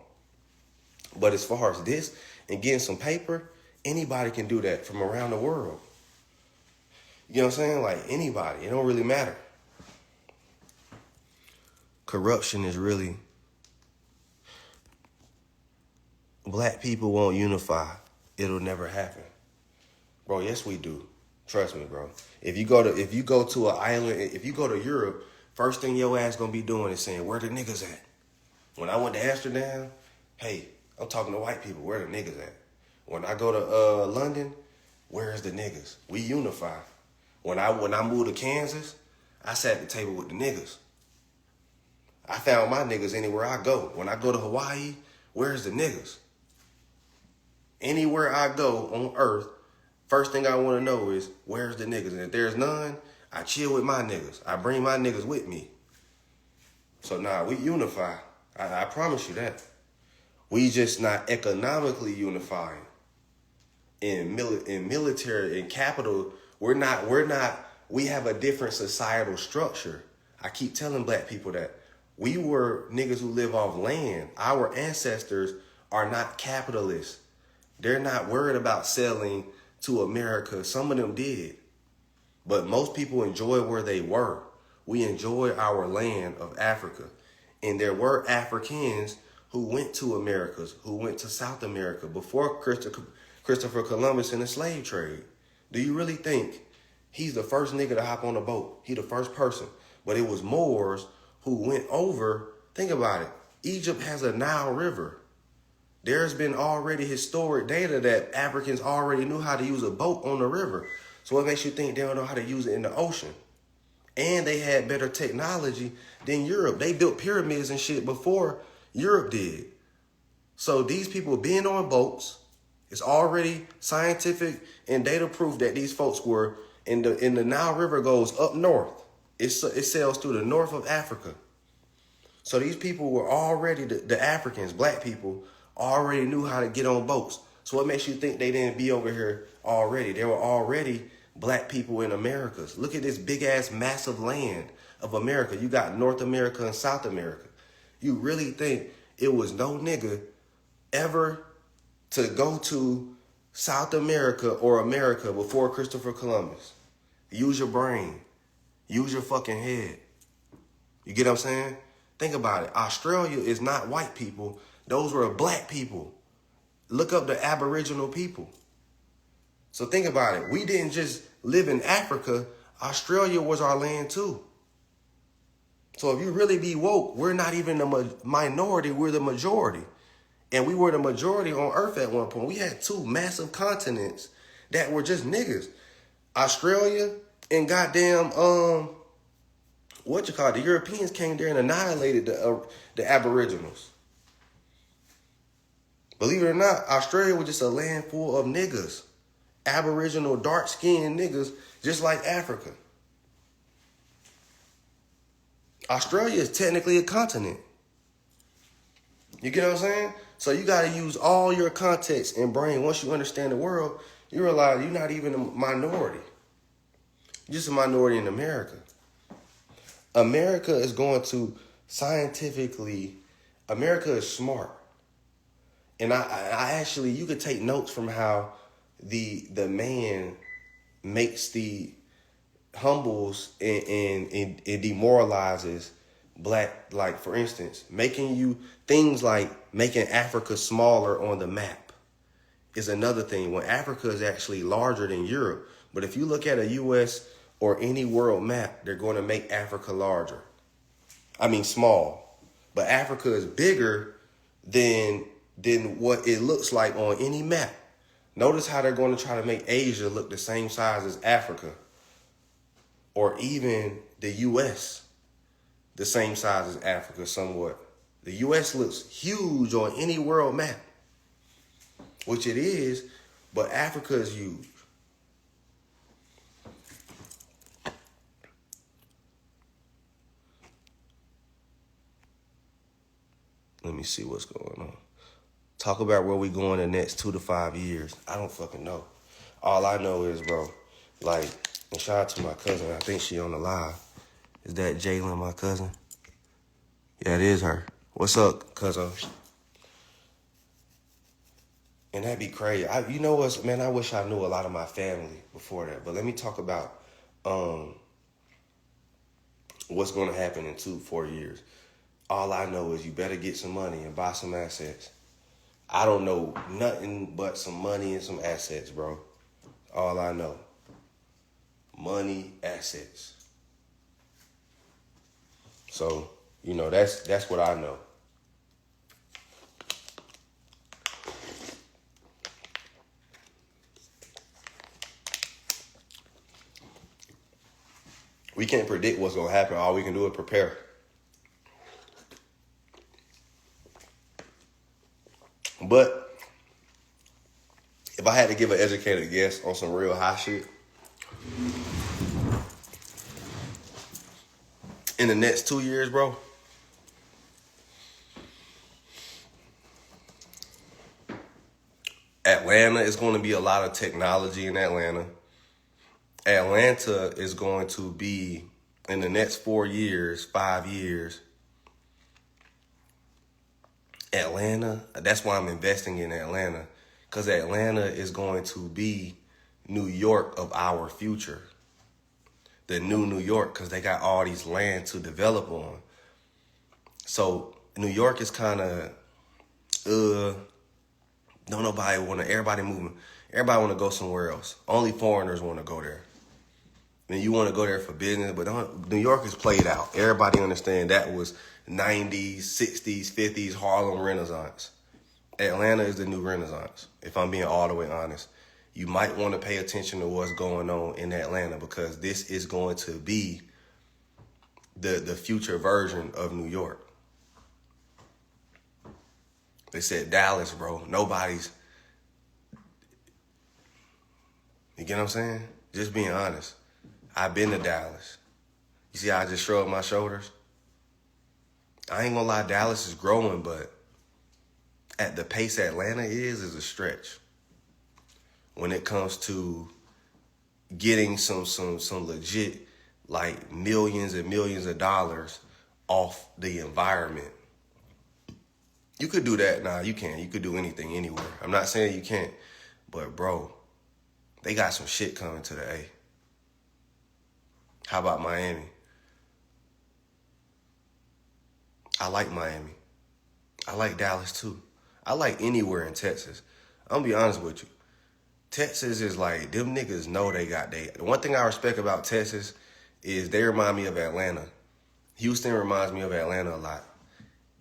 But as far as this and getting some paper, anybody can do that from around the world. You know what I'm saying? Like anybody. It don't really matter. Corruption is really... Black people won't unify. It'll never happen. Bro, yes we do. Trust me, bro. If you go to an island, if you go to Europe, first thing your ass gonna be doing is saying, where the niggas at? When I went to Amsterdam, hey, I'm talking to white people. Where the niggas at? When I go to London, where's the niggas? We unify. When I moved to Kansas, I sat at the table with the niggas. I found my niggas anywhere I go. When I go to Hawaii, where's the niggas? Anywhere I go on earth, first thing I want to know is, where's the niggas? And if there's none, I chill with my niggas. I bring my niggas with me. So we unify. I promise you that. We just not economically unifying. In military, in capital, we have a different societal structure. I keep telling black people that. We were niggas who live off land. Our ancestors are not capitalists. They're not worried about selling to America. Some of them did. But most people enjoy where they were. We enjoy our land of Africa. And there were Africans who went to Americas, who went to South America before Christopher Columbus in the slave trade. Do you really think he's the first nigga to hop on a boat? He the first person. But it was Moors who went over. Think about it. Egypt has a Nile River. There's been already historic data that Africans already knew how to use a boat on the river. So what makes you think they don't know how to use it in the ocean? And they had better technology than Europe. They built pyramids and shit before Europe did. So these people being on boats, it's already scientific and data proof that these folks were in the Nile River goes up north. It sails through the north of Africa. So these people were already, the Africans, black people, already knew how to get on boats. So what makes you think they didn't be over here already? There were already black people in Americas. Look at this big ass massive land of America. You got North America and South America. You really think it was no nigga ever to go to South America or America before Christopher Columbus? Use your brain. Use your fucking head. You get what I'm saying? Think about it. Australia is not white people. Those were black people. Look up the Aboriginal people. So think about it. We didn't just live in Africa. Australia was our land too. So if you really be woke, we're not even the minority, we're the majority. And we were the majority on Earth at one point. We had two massive continents that were just niggas. Australia and goddamn, the Europeans came there and annihilated the Aboriginals. Believe it or not, Australia was just a land full of niggas. Aboriginal, dark-skinned niggas, just like Africa. Australia is technically a continent. You get what I'm saying? So you got to use all your context and brain. Once you understand the world, you realize you're not even a minority. You're just a minority in America. America is going to scientifically, America is smart. And I actually, you could take notes from how the man makes humbles and demoralizes black, like for instance, things like making Africa smaller on the map is another thing. When Africa is actually larger than Europe, but if you look at a U.S. or any world map, they're going to make Africa larger. I mean small, but Africa is bigger than what it looks like on any map. Notice how they're going to try to make Asia look the same size as Africa, or even the U.S. the same size as Africa somewhat. The U.S. looks huge on any world map, which it is, but Africa is huge. Let me see what's going on. Talk about where we going the next 2 to 5 years. I don't fucking know. All I know is, bro, like, and shout out to my cousin. I think she on the live. Is that Jalen, my cousin? Yeah, it is her. What's up, cousin? And that'd be crazy. You know what, man, I wish I knew a lot of my family before that. But let me talk about what's going to happen in 2-4 years. All I know is you better get some money and buy some assets. I don't know nothing but some money and some assets, bro. All I know. Money, assets. So, you know, that's what I know. We can't predict what's gonna happen. All we can do is prepare. But if I had to give an educated guess on some real high shit, in the next 2 years, bro, Atlanta is going to be a lot of technology in Atlanta. Atlanta is going to be, in the next 4 years, 5 years, Atlanta, that's why I'm investing in Atlanta, because Atlanta is going to be New York of our future. The new New York, because they got all these land to develop on. So New York is kind of, don't nobody want to, everybody moving. Everybody want to go somewhere else. Only foreigners want to go there. And you want to go there for business, but New York is played out. Everybody understand that was 90s, 60s, 50s Harlem Renaissance. Atlanta is the new Renaissance, if I'm being all the way honest. You might want to pay attention to what's going on in Atlanta, because this is going to be the future version of New York. They said Dallas, bro. Nobody's. You get what I'm saying? Just being honest. I've been to Dallas. You see how I just shrugged my shoulders? I ain't gonna lie, Dallas is growing, but at the pace Atlanta is a stretch. When it comes to getting some legit, like, millions and millions of dollars off the environment. You could do that. Nah, you can. You could do anything anywhere. I'm not saying you can't, but bro, they got some shit coming to the A. How about Miami? I like Miami. I like Dallas too. I like anywhere in Texas. I'm gonna be honest with you. Texas is like, them niggas know they got they. The one thing I respect about Texas is they remind me of Atlanta. Houston reminds me of Atlanta a lot.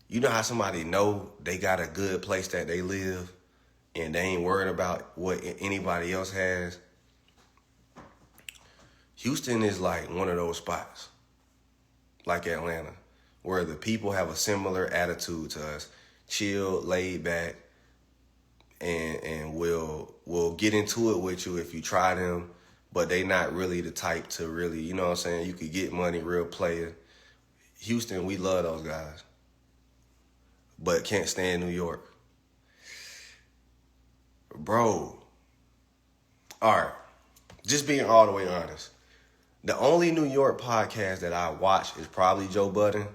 You know how somebody know they got a good place that they live and they ain't worried about what anybody else has? Houston is like one of those spots, like Atlanta, where the people have a similar attitude to us. Chill, laid back, and will get into it with you if you try them, but they not really the type to really, you know what I'm saying, you could get money, real player. Houston, we love those guys, but can't stand New York. Bro, all right, just being all the way honest. The only New York podcast that I watch is probably Joe Budden,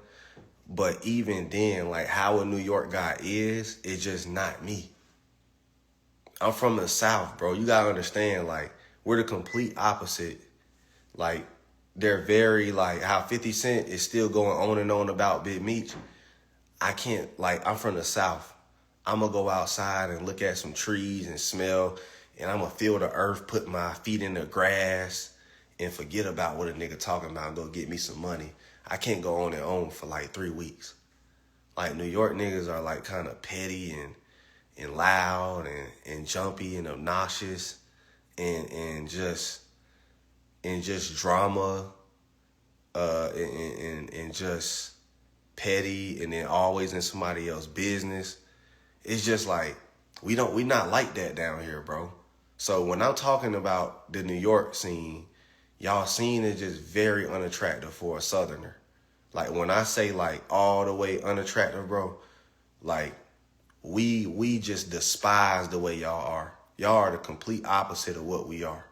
but even then, like, how a New York guy is just not me. I'm from the South, bro. You gotta understand, like, we're the complete opposite. Like, they're very, like, how 50 Cent is still going on and on about Big Meech. I can't, like, I'm from the South. I'm gonna go outside and look at some trees and smell, and I'm gonna feel the earth, put my feet in the grass, and forget about what a nigga talking about and go get me some money. I can't go on and on for like 3 weeks. Like, New York niggas are like kind of petty and loud and jumpy and obnoxious and just drama and just petty, and then always in somebody else's business. It's just like we not like that down here, bro. So when I'm talking about the New York scene, y'all scene is just very unattractive for a Southerner. Like, when I say, like, all the way unattractive, bro, like, we just despise the way y'all are. Y'all are the complete opposite of what we are.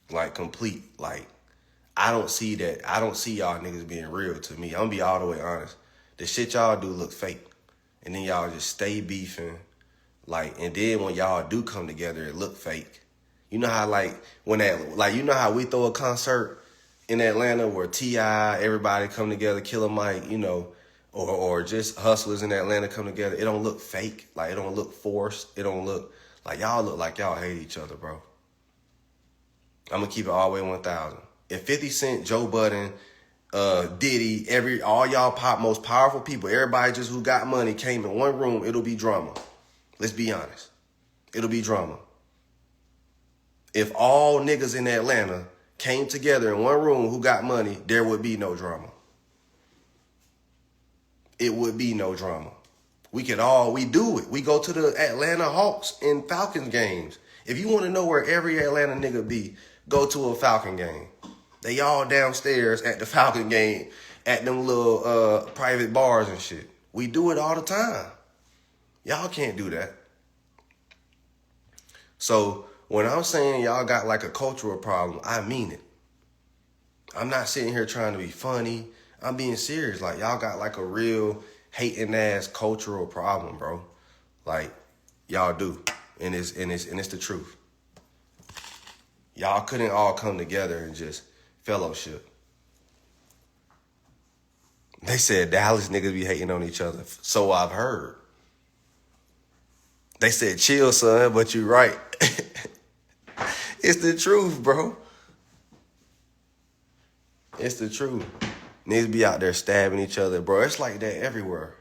Like, complete. Like, I don't see that. I don't see y'all niggas being real to me. I'm gonna be all the way honest. The shit y'all do look fake. And then y'all just stay beefing. Like, and then when y'all do come together, it look fake. You know how, like, you know how we throw a concert in Atlanta where T.I., everybody come together, Killer Mike, you know, or just hustlers in Atlanta come together. It don't look fake. Like, it don't look forced. It don't look like y'all look like y'all hate each other, bro. I'm going to keep it all the way 1,000. If 50 Cent, Joe Budden, Diddy, all y'all most powerful people, everybody just who got money came in one room, it'll be drama. Let's be honest. It'll be drama. If all niggas in Atlanta came together in one room who got money, there would be no drama. It would be no drama. We do it. We go to the Atlanta Hawks and Falcons games. If you want to know where every Atlanta nigga be, go to a Falcon game. They all downstairs at the Falcon game at them little private bars and shit. We do it all the time. Y'all can't do that. So when I'm saying y'all got like a cultural problem, I mean it. I'm not sitting here trying to be funny. I'm being serious. Like, y'all got like a real hating ass cultural problem, bro. Like, y'all do. And it's the truth. Y'all couldn't all come together and just fellowship. They said Dallas niggas be hating on each other. So I've heard. They said chill, son, but you right. It's the truth, bro. It's the truth. Niggas be out there stabbing each other, bro. It's like that everywhere.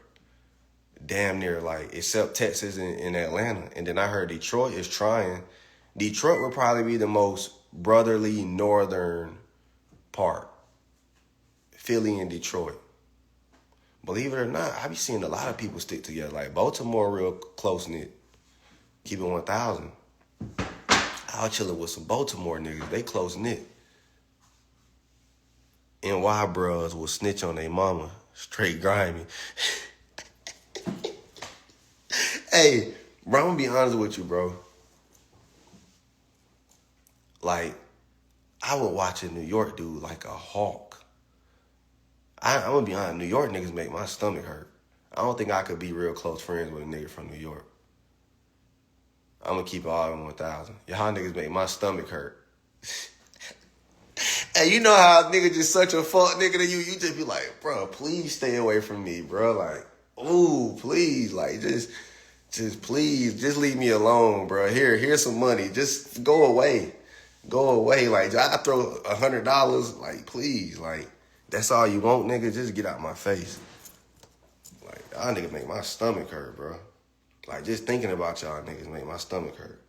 Damn near, like, except Texas and Atlanta. And then I heard Detroit is trying. Detroit would probably be the most brotherly northern part. Philly and Detroit. Believe it or not, I be seeing a lot of people stick together. Like, Baltimore real close-knit. Keep it 1,000. I was chilling with some Baltimore niggas. They close-knit. NY bros will snitch on their mama. Straight grimy. Hey, bro, I'm gonna be honest with you, bro. Like, I would watch a New York dude like a hawk. I'm gonna be honest, New York niggas make my stomach hurt. I don't think I could be real close friends with a nigga from New York. I'm gonna keep it all in 1,000. Y'all niggas make my stomach hurt. Hey, you know how a nigga just such a fuck nigga to you? You just be like, bro, please stay away from me, bro. Like, ooh, please. Like, just please, just leave me alone, bro. Here's some money. Just go away. Go away. Like, I throw $100. Like, please. Like, that's all you want, nigga? Just get out my face. Like, y'all niggas make my stomach hurt, bro. Like, just thinking about y'all niggas make my stomach hurt.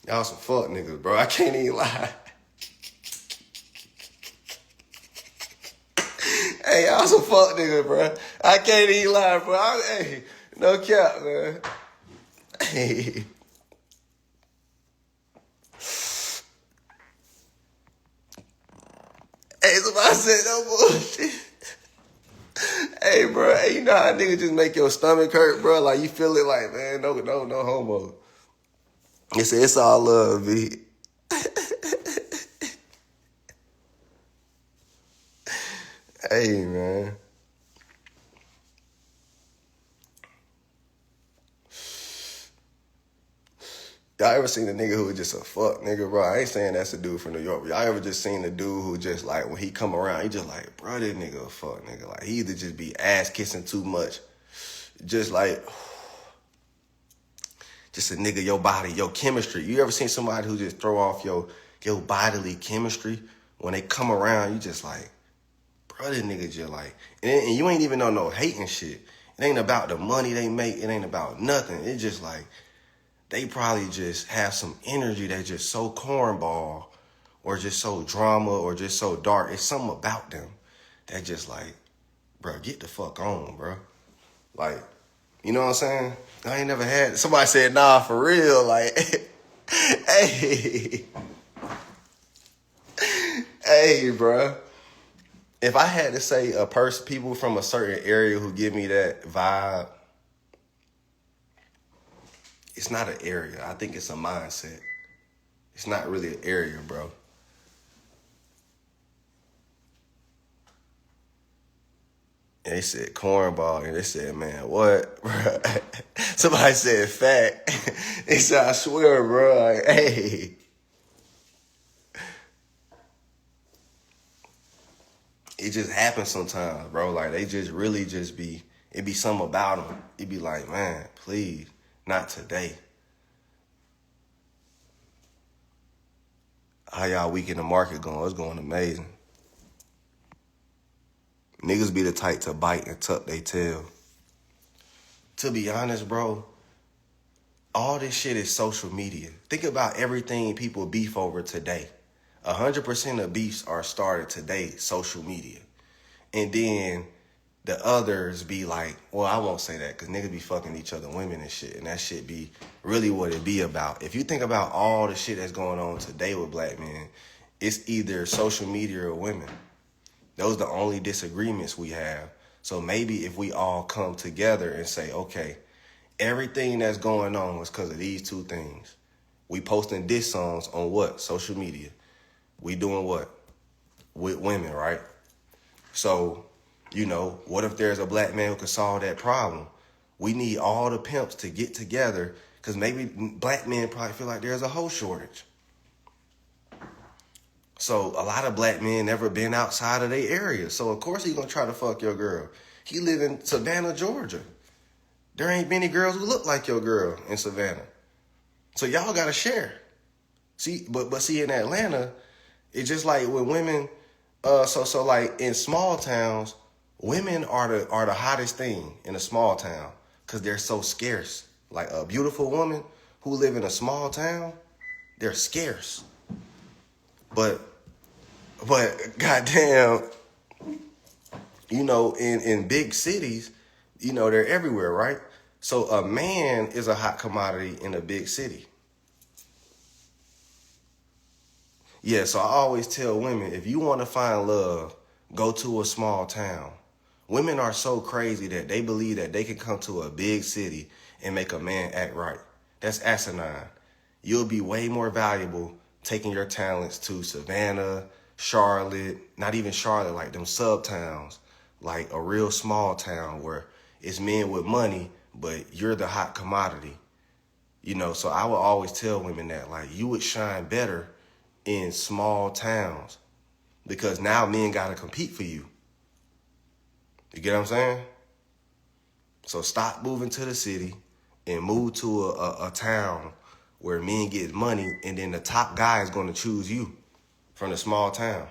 Y'all some fuck niggas, bro. I can't even lie. Hey, y'all some fuck niggas, bro. I can't even lie, bro. Hey, no cap, man. Hey. Hey, somebody said no bullshit. Hey, bro, hey, you know how niggas just make your stomach hurt, bro? Like, you feel it like, man, no homo. It's all love, B. Hey, man. Y'all ever seen a nigga who was just a fuck nigga, bro? I ain't saying that's a dude from New York, but y'all ever just seen a dude who just like, when he come around, he just like, bro, this nigga a fuck nigga. Like, he either just be ass kissing too much. Just like, just a nigga, your body, your chemistry. You ever seen somebody who just throw off your bodily chemistry? When they come around, you just like, bro, this nigga just like, and you ain't even know no hating shit. It ain't about the money they make. It ain't about nothing. It's just like, they probably just have some energy that's just so cornball or just so drama or just so dark. It's something about them that just like, bro, get the fuck on, bro. Like, you know what I'm saying? I ain't never had, somebody said, nah, for real. Like, hey, hey, bro. If I had to say people from a certain area who give me that vibe, it's not an area. I think it's a mindset. It's not really an area, bro. And they said cornball, and they said, man, what, bro? Somebody said fat. They said, I swear, bro, like, hey. It just happens sometimes, bro. Like, they just really just be, it be something about them. It be like, man, please. Not today. How y'all week in the market going? It's going amazing. Niggas be the type to bite and tuck they tail. To be honest, bro, all this shit is social media. Think about everything people beef over today. 100% of beefs are started today, social media. And then the others be like, well, I won't say that because niggas be fucking each other, women and shit. And that shit be really what it be about. If you think about all the shit that's going on today with black men, it's either social media or women. Those are the only disagreements we have. So maybe if we all come together and say, okay, everything that's going on is because of these two things. We posting diss songs on what? Social media. We doing what? With women, right? So, you know, what if there's a black man who can solve that problem? We need all the pimps to get together because maybe black men probably feel like there's a hoe shortage. So a lot of black men never been outside of their area. So of course he's going to try to fuck your girl. He live in Savannah, Georgia. There ain't many girls who look like your girl in Savannah. So y'all got to share. See, but see in Atlanta, it's just like when women, so like in small towns, women are the hottest thing in a small town because they're so scarce. Like a beautiful woman who live in a small town, they're scarce. But goddamn, you know, in big cities, you know, they're everywhere, right? So a man is a hot commodity in a big city. Yeah, so I always tell women, if you want to find love, go to a small town. Women are so crazy that they believe that they can come to a big city and make a man act right. That's asinine. You'll be way more valuable taking your talents to Savannah, Charlotte, not even Charlotte, like them sub towns, like a real small town where it's men with money, but you're the hot commodity. You know, so I would always tell women that, like, you would shine better in small towns because now men got to compete for you. You get what I'm saying? So stop moving to the city and move to a town where men get money and then the top guy is going to choose you from the small town.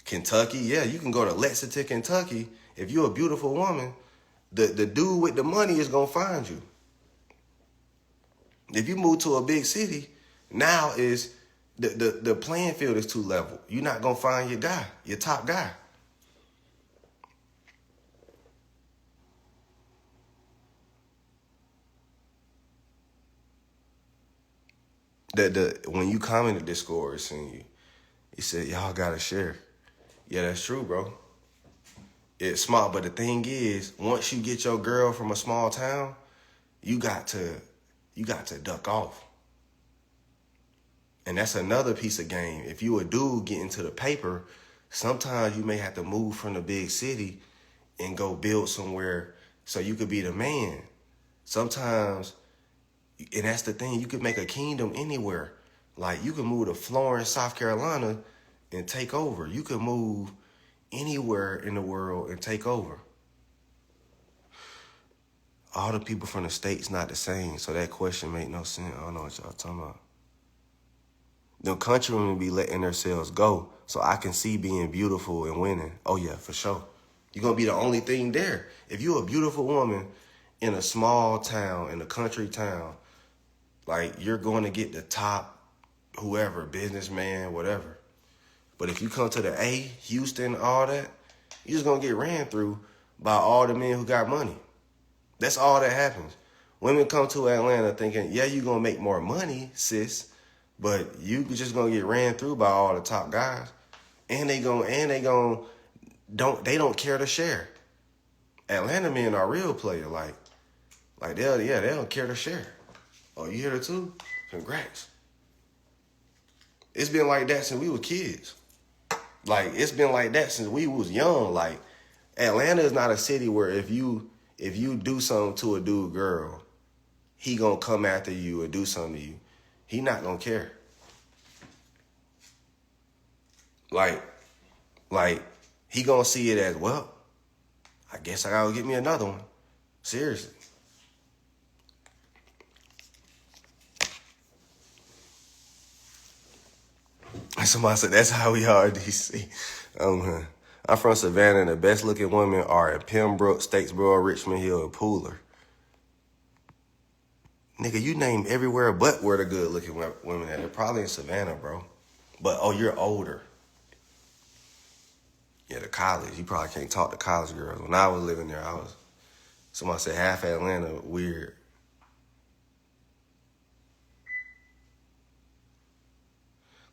Kentucky, yeah, you can go to Lexington, Kentucky. If you're a beautiful woman, the dude with the money is going to find you. If you move to a big city, now is the playing field is too level. You're not going to find your guy, your top guy. When you commented Discord, seeing you, he said, y'all got to share. Yeah, that's true, bro. It's smart, but the thing is, once you get your girl from a small town, you got to duck off. And that's another piece of game. If you a dude getting to the paper, sometimes you may have to move from the big city and go build somewhere so you could be the man. Sometimes, and that's the thing, you could make a kingdom anywhere. Like you can move to Florence, South Carolina and take over. You could move anywhere in the world and take over. All the people from the States not the same, so that question make no sense. I don't know what y'all talking about. The countrymen be letting themselves go, so I can see being beautiful and winning. Oh yeah, for sure. You're going to be the only thing there. If you're a beautiful woman in a small town, in a country town, like you're going to get the top whoever, businessman, whatever. But if you come to the A, Houston, all that, you're just going to get ran through by all the men who got money. That's all that happens. Women come to Atlanta thinking, yeah, you're going to make more money, sis, but you just going to get ran through by all the top guys. And they don't care to share. Atlanta men are real players. Like they don't care to share. Oh, you hear it too? Congrats. It's been like that since we were kids. Like, it's been like that since we was young. Like, Atlanta is not a city where if you do something to a dude girl, he gonna come after you and do something to you. He not gonna care. Like he gonna see it as, well, I guess I gotta get me another one. Seriously. Somebody said, that's how we are in D.C. I'm from Savannah, and the best looking women are in Pembroke, Statesboro, Richmond Hill, and Pooler. Nigga, you name everywhere but where the good looking women at. They're probably in Savannah, bro. But, oh, you're older. Yeah, the college. You probably can't talk to college girls. When I was living there, somebody said half Atlanta, weird.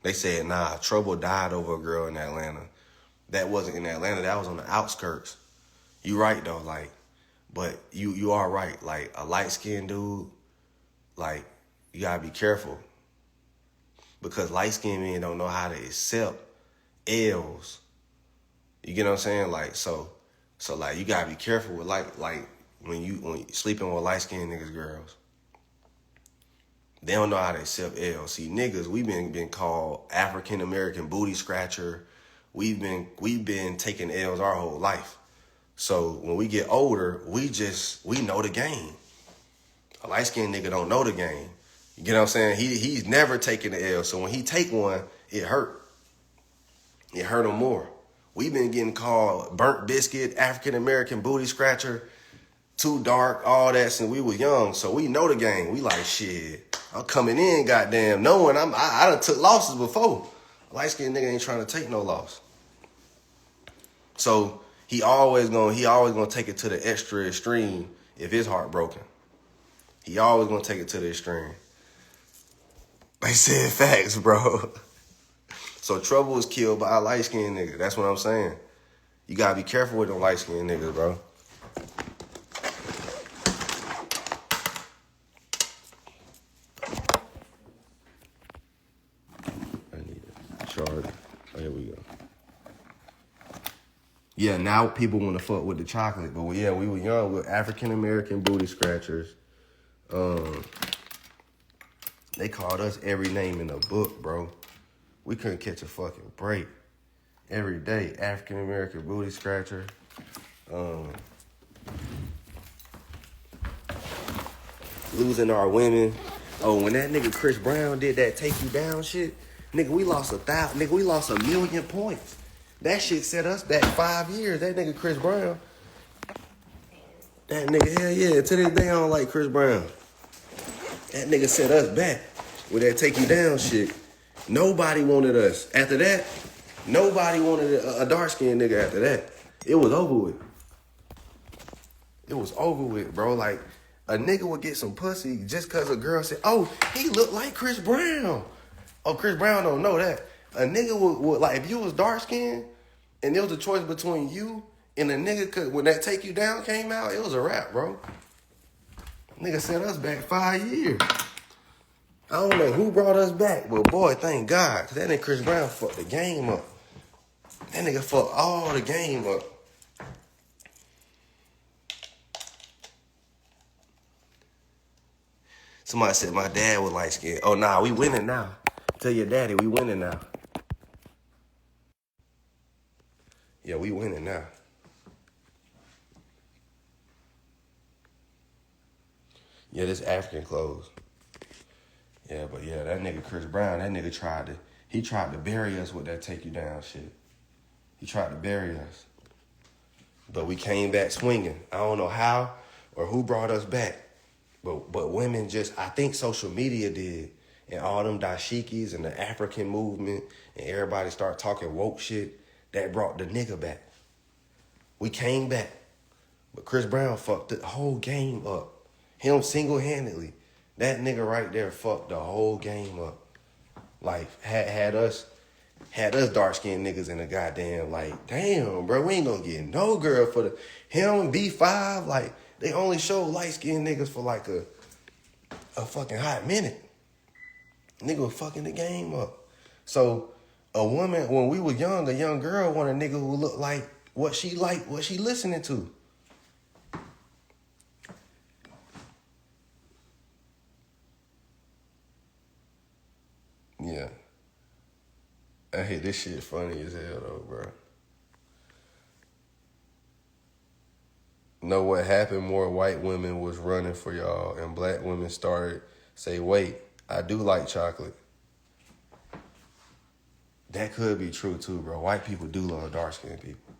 They said, nah, Trouble died over a girl in Atlanta. That wasn't in Atlanta. That was on the outskirts. You right, though, like, but you are right. Like, a light-skinned dude, like, you gotta be careful. Because light-skinned men don't know how to accept L's. You get what I'm saying? Like, so like, you gotta be careful with, like when you sleeping with light-skinned niggas, girls. They don't know how to accept L's. See, niggas, we been called African American booty scratcher. We've been taking L's our whole life. So when we get older, we know the game. A light-skinned nigga don't know the game. You get what I'm saying? He's never taken the L. So when he take one, it hurt. It hurt him more. We've been getting called burnt biscuit, African American booty scratcher, too dark, all that since we was young. So we know the game. We like, shit, I'm coming in, goddamn, knowing I done took losses before. A light-skinned nigga ain't trying to take no loss. So he always gonna take it to the extra extreme if his heart broken. He always gonna take it to the extreme. They said facts, bro. So Trouble was killed by a light-skinned nigga. That's what I'm saying. You gotta be careful with them light-skinned niggas, bro. I need a charger. Oh, here we go. Yeah, now people want to fuck with the chocolate. But yeah, we were young with African-American booty scratchers. They called us every name in the book, bro. We couldn't catch a fucking break. Every day, African-American booty scratcher. Losing our women. Oh, when that nigga Chris Brown did that take you down shit, nigga, we lost 1,000. Nigga, we lost 1,000,000 points. That shit set us back 5 years. That nigga Chris Brown. That nigga, hell yeah. To this day, I don't like Chris Brown. That nigga set us back with that take you down shit. Nobody wanted us. After that, nobody wanted a dark-skinned nigga after that. It was over with. It was over with, bro. Like, a nigga would get some pussy just because a girl said, oh, he looked like Chris Brown. Oh, Chris Brown don't know that. A nigga would like, if you was dark-skinned and there was a choice between you and a nigga, when that Take You Down came out, it was a wrap, bro. Nigga set us back 5 years. I don't know who brought us back, but boy, thank God. Because that nigga Chris Brown fucked the game up. That nigga fucked all the game up. Somebody said my dad was light skinned. Oh, nah, we winning now. Tell your daddy we winning now. Yeah, we winning now. Yeah, this African clothes. Yeah, but yeah, that nigga Chris Brown, that nigga tried to bury us with that take you down shit. He tried to bury us. But we came back swinging. I don't know how or who brought us back. But women just, I think social media did. And all them dashikis and the African movement and everybody start talking woke shit, that brought the nigga back. We came back. But Chris Brown fucked the whole game up. Him single-handedly. That nigga right there fucked the whole game up. Like, had us dark-skinned niggas in the goddamn, like, damn, bro, we ain't gonna get no girl for him, B5, like, they only show light-skinned niggas for like a fucking hot minute. Nigga was fucking the game up. So, a woman, when we were young, a young girl wanted a nigga who looked like what she listening to. Yeah. Hey, this shit funny as hell though, bro. Know what happened? More white women was running for y'all, and black women started say, wait, I do like chocolate. That could be true too, bro. White people do love dark-skinned people.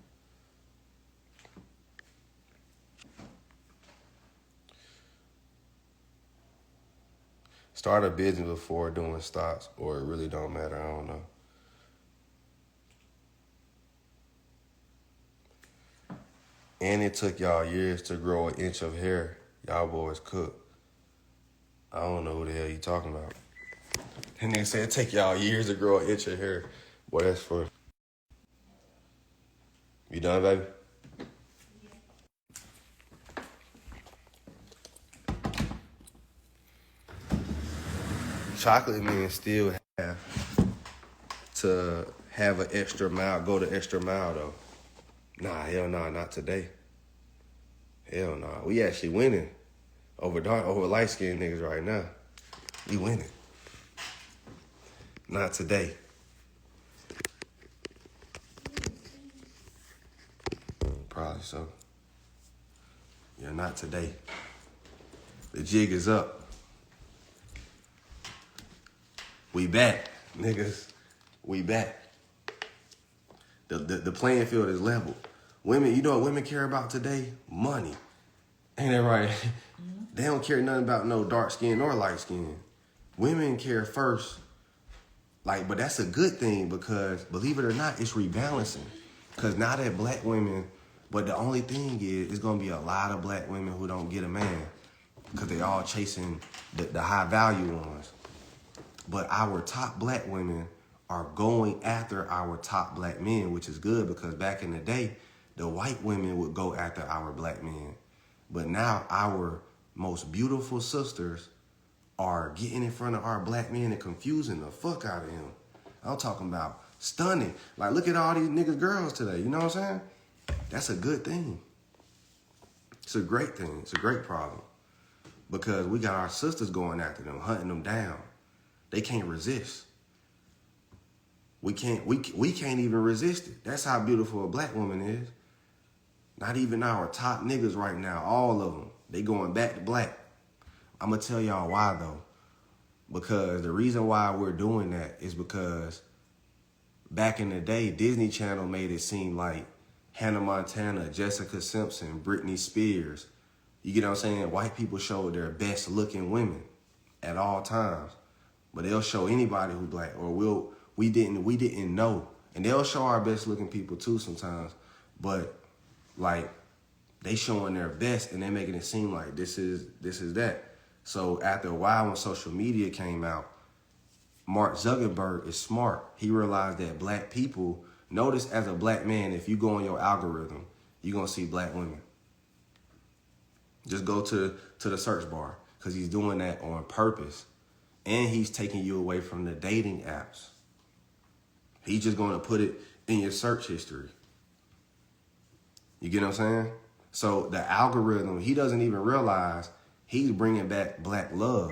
Start a business before doing stocks, or it really don't matter. I don't know. And it took y'all years to grow an inch of hair. Y'all boys cook. I don't know who the hell you talking about. And they said it take y'all years to grow an inch of hair. Boy, that's for. You done, baby? Chocolate men still have to have an extra mile, go the extra mile though. Nah, hell nah, not today. Hell nah. We actually winning over light skinned niggas right now. We winning. Not today. Probably so. Yeah, not today. The jig is up. We back, niggas. We back. The playing field is level. Women, you know what women care about today? Money. Ain't that right? Mm-hmm. They don't care nothing about no dark skin or light skin. Women care first. But that's a good thing because, believe it or not, it's rebalancing. Because now that black women, but the only thing is, it's going to be a lot of black women who don't get a man because they all chasing the high value ones. But our top black women are going after our top black men, which is good because back in the day, the white women would go after our black men. But now our most beautiful sisters are getting in front of our black men and confusing the fuck out of him. I'm talking about stunning. Like, look at all these niggas girls today. You know what I'm saying? That's a good thing. It's a great thing. It's a great problem. Because we got our sisters going after them, hunting them down. They can't resist. We can't even resist it. That's how beautiful a black woman is. Not even our top niggas right now, all of them. They going back to black. I'm going to tell y'all why, though. Because the reason why we're doing that is because back in the day, Disney Channel made it seem like Hannah Montana, Jessica Simpson, Britney Spears, you get what I'm saying? White people showed their best looking women at all times. But they'll show anybody who black, or we didn't know. And they'll show our best looking people too sometimes. But they showing their best and they making it seem like this is that. So after a while when social media came out, Mark Zuckerberg is smart. He realized that black people, notice as a black man, if you go on your algorithm, you're gonna see black women. Just go to the search bar because he's doing that on purpose. And he's taking you away from the dating apps. He's just going to put it in your search history. You get what I'm saying? So the algorithm, he doesn't even realize he's bringing back black love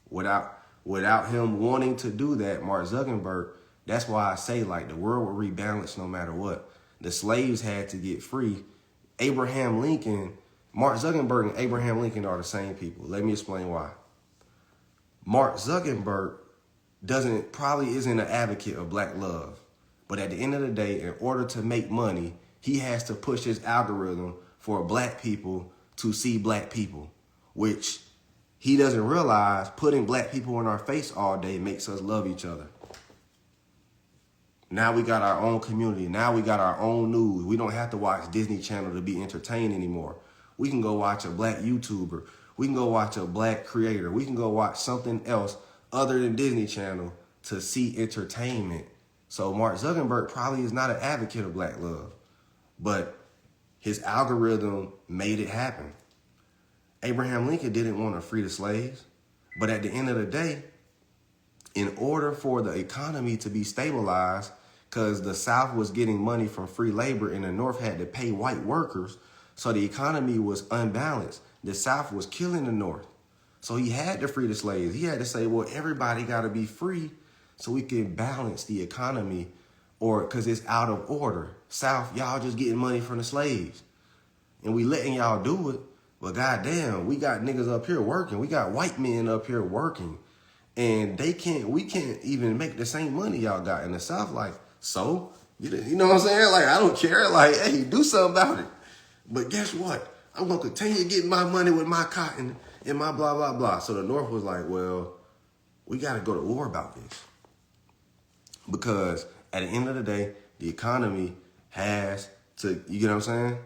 without him wanting to do that. Mark Zuckerberg, that's why I say the world will rebalance no matter what. The slaves had to get free. Abraham Lincoln, Mark Zuckerberg and Abraham Lincoln are the same people. Let me explain why. Mark Zuckerberg probably isn't an advocate of black love. But at the end of the day, in order to make money, he has to push his algorithm for black people to see black people, which he doesn't realize putting black people in our face all day makes us love each other. Now we got our own community. Now we got our own news. We don't have to watch Disney Channel to be entertained anymore. We can go watch a black YouTuber. We can go watch a black creator. We can go watch something else other than Disney Channel to see entertainment. So Mark Zuckerberg probably is not an advocate of black love, but his algorithm made it happen. Abraham Lincoln didn't want to free the slaves, but at the end of the day, in order for the economy to be stabilized, because the South was getting money from free labor and the North had to pay white workers, so the economy was unbalanced. The South was killing the North. So he had to free the slaves. He had to say, well, everybody got to be free so we can balance the economy, or because it's out of order. South, y'all just getting money from the slaves. And we letting y'all do it. But goddamn, we got niggas up here working. We got white men up here working. And we can't even make the same money y'all got in the South. So, you know what I'm saying? I don't care. Hey, do something about it. But guess what? I'm going to continue getting my money with my cotton and my blah, blah, blah. So the North was like, well, We got to go to war about this. Because at the end of the day, the economy has to, you get what I'm saying?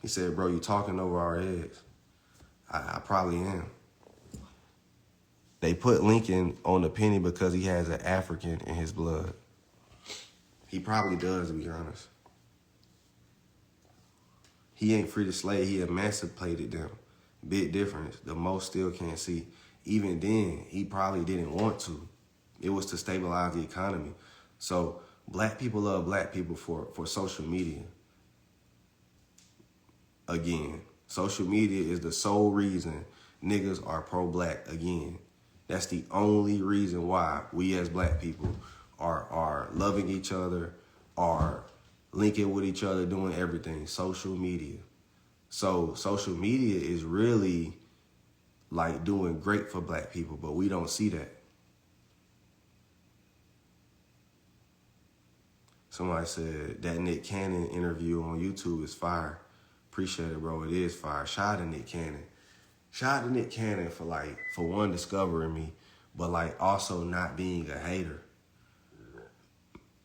He said, bro, you talking over our heads. I probably am. They put Lincoln on the penny because he has an African in his blood. He probably does, to be honest. He ain't free the slave. He emancipated them. Big difference. The most still can't see. Even then, he probably didn't want to. It was to stabilize the economy. So black people love black people for social media. Again, social media is the sole reason niggas are pro-black again. That's the only reason why we as black people are loving each other, are linking with each other, doing everything. Social media. So social media is really like doing great for black people, but we don't see that. Somebody said that Nick Cannon interview on YouTube is fire. Appreciate it, bro. It is fire. Shout out to Nick Cannon. Shout out to Nick Cannon for one, discovering me, but like also not being a hater.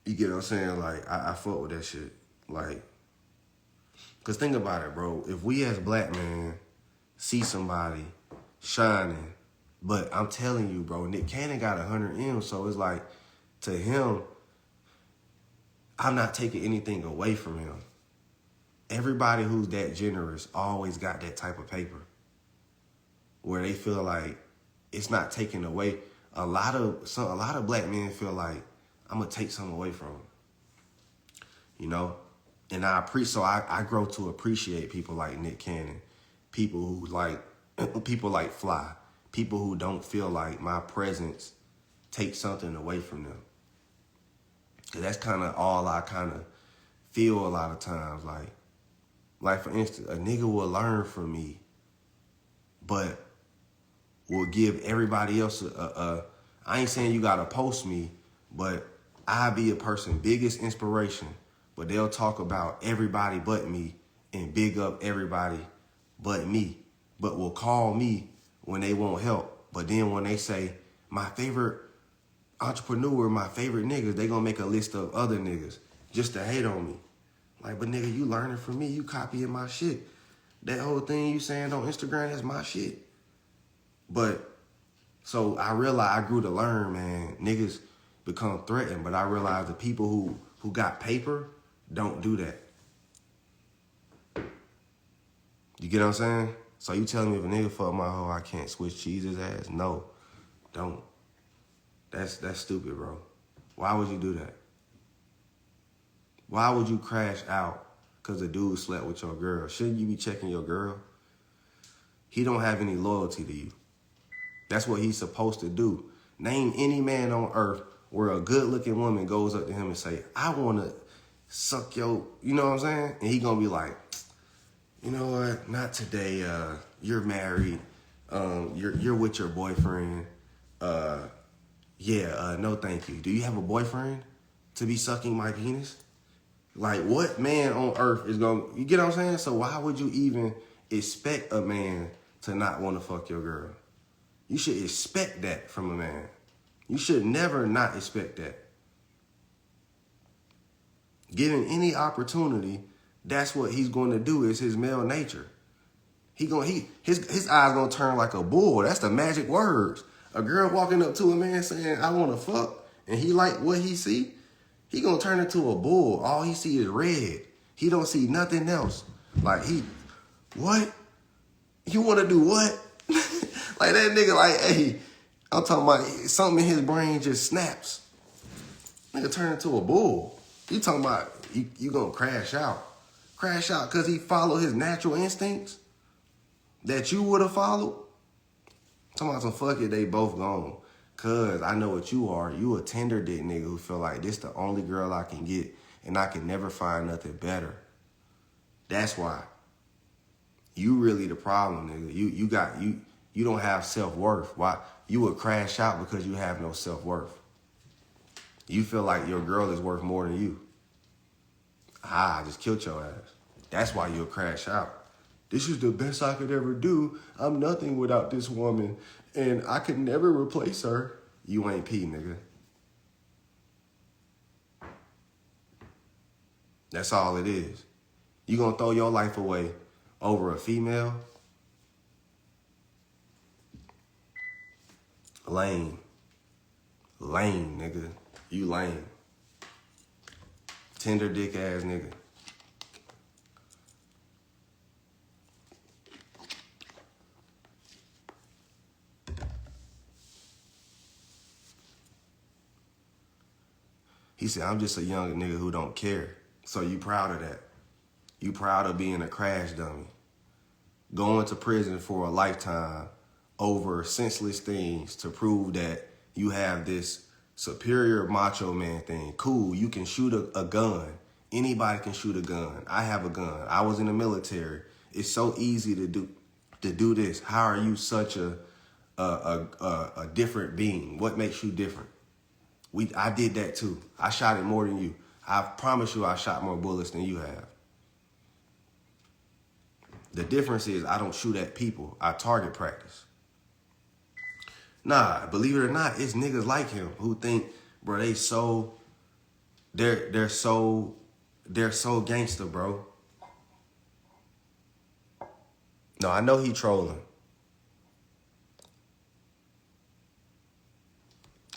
You get what I'm saying? Like, I fuck with that shit. Like, cause think about it, bro. If we as black men see somebody shining, but I'm telling you, bro, Nick Cannon got 100 M's, so it's like, to him, I'm not taking anything away from him. Everybody who's that generous always got that type of paper where they feel like it's not taken away. A lot of black men feel like I'm gonna take something away from them, you know. And I grow to appreciate people like Nick Cannon, people who people like Fly, people who don't feel like my presence takes something away from them. That's kind of all I kind of feel a lot of times. Like for instance, a nigga will learn from me, but will give everybody else I ain't saying you gotta post me, but I be a person biggest inspiration, but they'll talk about everybody but me and big up everybody but me, but will call me when they want help. But then when they say my favorite entrepreneur, my favorite niggas, they gonna make a list of other niggas just to hate on me. Like, but nigga, you learning from me, you copying my shit. That whole thing you saying on Instagram, that's my shit. But, so I realized, I grew to learn, man, niggas become threatened, but I realized the people who got paper don't do that. You get what I'm saying? So you telling me if a nigga fuck my hoe, I can't switch cheese his ass? No, don't. That's stupid, bro. Why would you do that? Why would you crash out because a dude slept with your girl? Shouldn't you be checking your girl? He don't have any loyalty to you. That's what he's supposed to do. Name any man on earth where a good-looking woman goes up to him and say, I want to suck your, you know what I'm saying? And he going to be like, you know what? Not today. You're married. You're with your boyfriend. No thank you. Do you have a boyfriend to be sucking my penis? Like, what man on earth is going to, you get what I'm saying? So why would you even expect a man to not want to fuck your girl? You should expect that from a man. You should never not expect that. Given any opportunity, that's what he's going to do. Is his male nature. His eyes gonna turn like a bull. That's the magic words. A girl walking up to a man saying, I want to fuck, and he like what he see, he gonna turn into a bull. All he see is red. He don't see nothing else. Like, what? You want to do what? Like, that nigga like, hey, I'm talking about something in his brain just snaps. Nigga turn into a bull. You talking about you gonna crash out. Crash out because he followed his natural instincts that you would have followed? Talking about some fuck it, they both gone. Cause I know what you are. You a tender dick nigga who feel like this the only girl I can get and I can never find nothing better. That's why. You really the problem, nigga. You don't have self-worth. Why? You would crash out because you have no self-worth. You feel like your girl is worth more than you. I just killed your ass. That's why you'll crash out. This is the best I could ever do. I'm nothing without this woman. And I could never replace her. You ain't P, nigga. That's all it is. You gonna throw your life away over a female? Lame. Lame, nigga. You lame. Tender dick ass nigga. He said, I'm just a young nigga who don't care. So you proud of that. You proud of being a crash dummy. Going to prison for a lifetime over senseless things to prove that you have this superior macho man thing. Cool, you can shoot a gun. Anybody can shoot a gun. I have a gun. I was in the military. It's so easy to do this. How are you such a different being? What makes you different? I did that too. I shot it more than you. I promise you I shot more bullets than you have. The difference is I don't shoot at people. I target practice. Nah, believe it or not, it's niggas like him who think, bro, they're so gangster, bro. No, I know he trolling.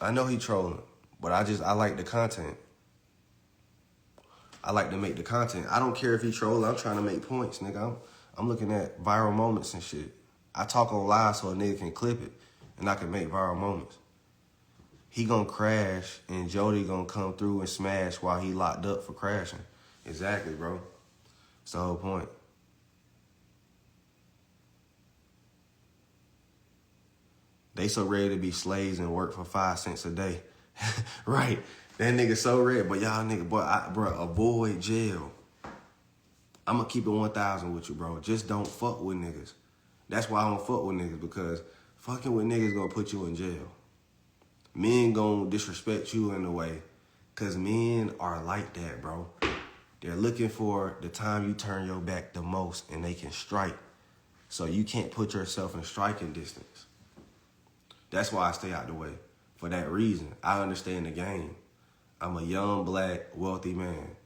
I know he trolling, but I like the content. I like to make the content. I don't care if he trolling. I'm trying to make points, nigga. I'm looking at viral moments and shit. I talk on live so a nigga can clip it and I can make viral moments. He gonna crash and Jody gonna come through and smash while he locked up for crashing. Exactly, bro. That's the whole point. They so ready to be slaves and work for 5 cents a day. Right. That nigga so ready. But y'all nigga, bro, avoid jail. I'm gonna keep it 1,000 with you, bro. Just don't fuck with niggas. That's why I don't fuck with niggas, because fucking with niggas gonna put you in jail. Men gonna disrespect you in a way, because men are like that, bro. They're looking for the time you turn your back the most and they can strike. So you can't put yourself in striking distance. That's why I stay out the way. For that reason, I understand the game. I'm a young, black, wealthy man.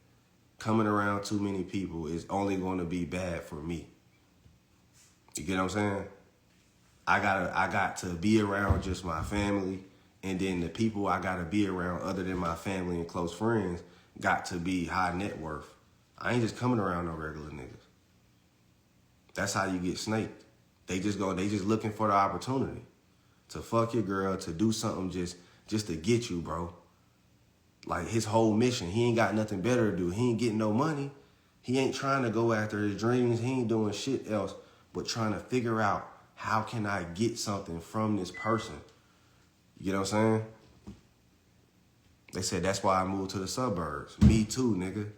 Coming around too many people is only going to be bad for me. You get what I'm saying? I got to be around just my family, and then the people I got to be around other than my family and close friends got to be high net worth. I ain't just coming around no regular niggas. That's how you get snaked. They just looking for the opportunity to fuck your girl, to do something just to get you, bro. Like his whole mission, he ain't got nothing better to do. He ain't getting no money. He ain't trying to go after his dreams. He ain't doing shit else but trying to figure out, how can I get something from this person? You get what I'm saying? They said that's why I moved to the suburbs. Me too, nigga.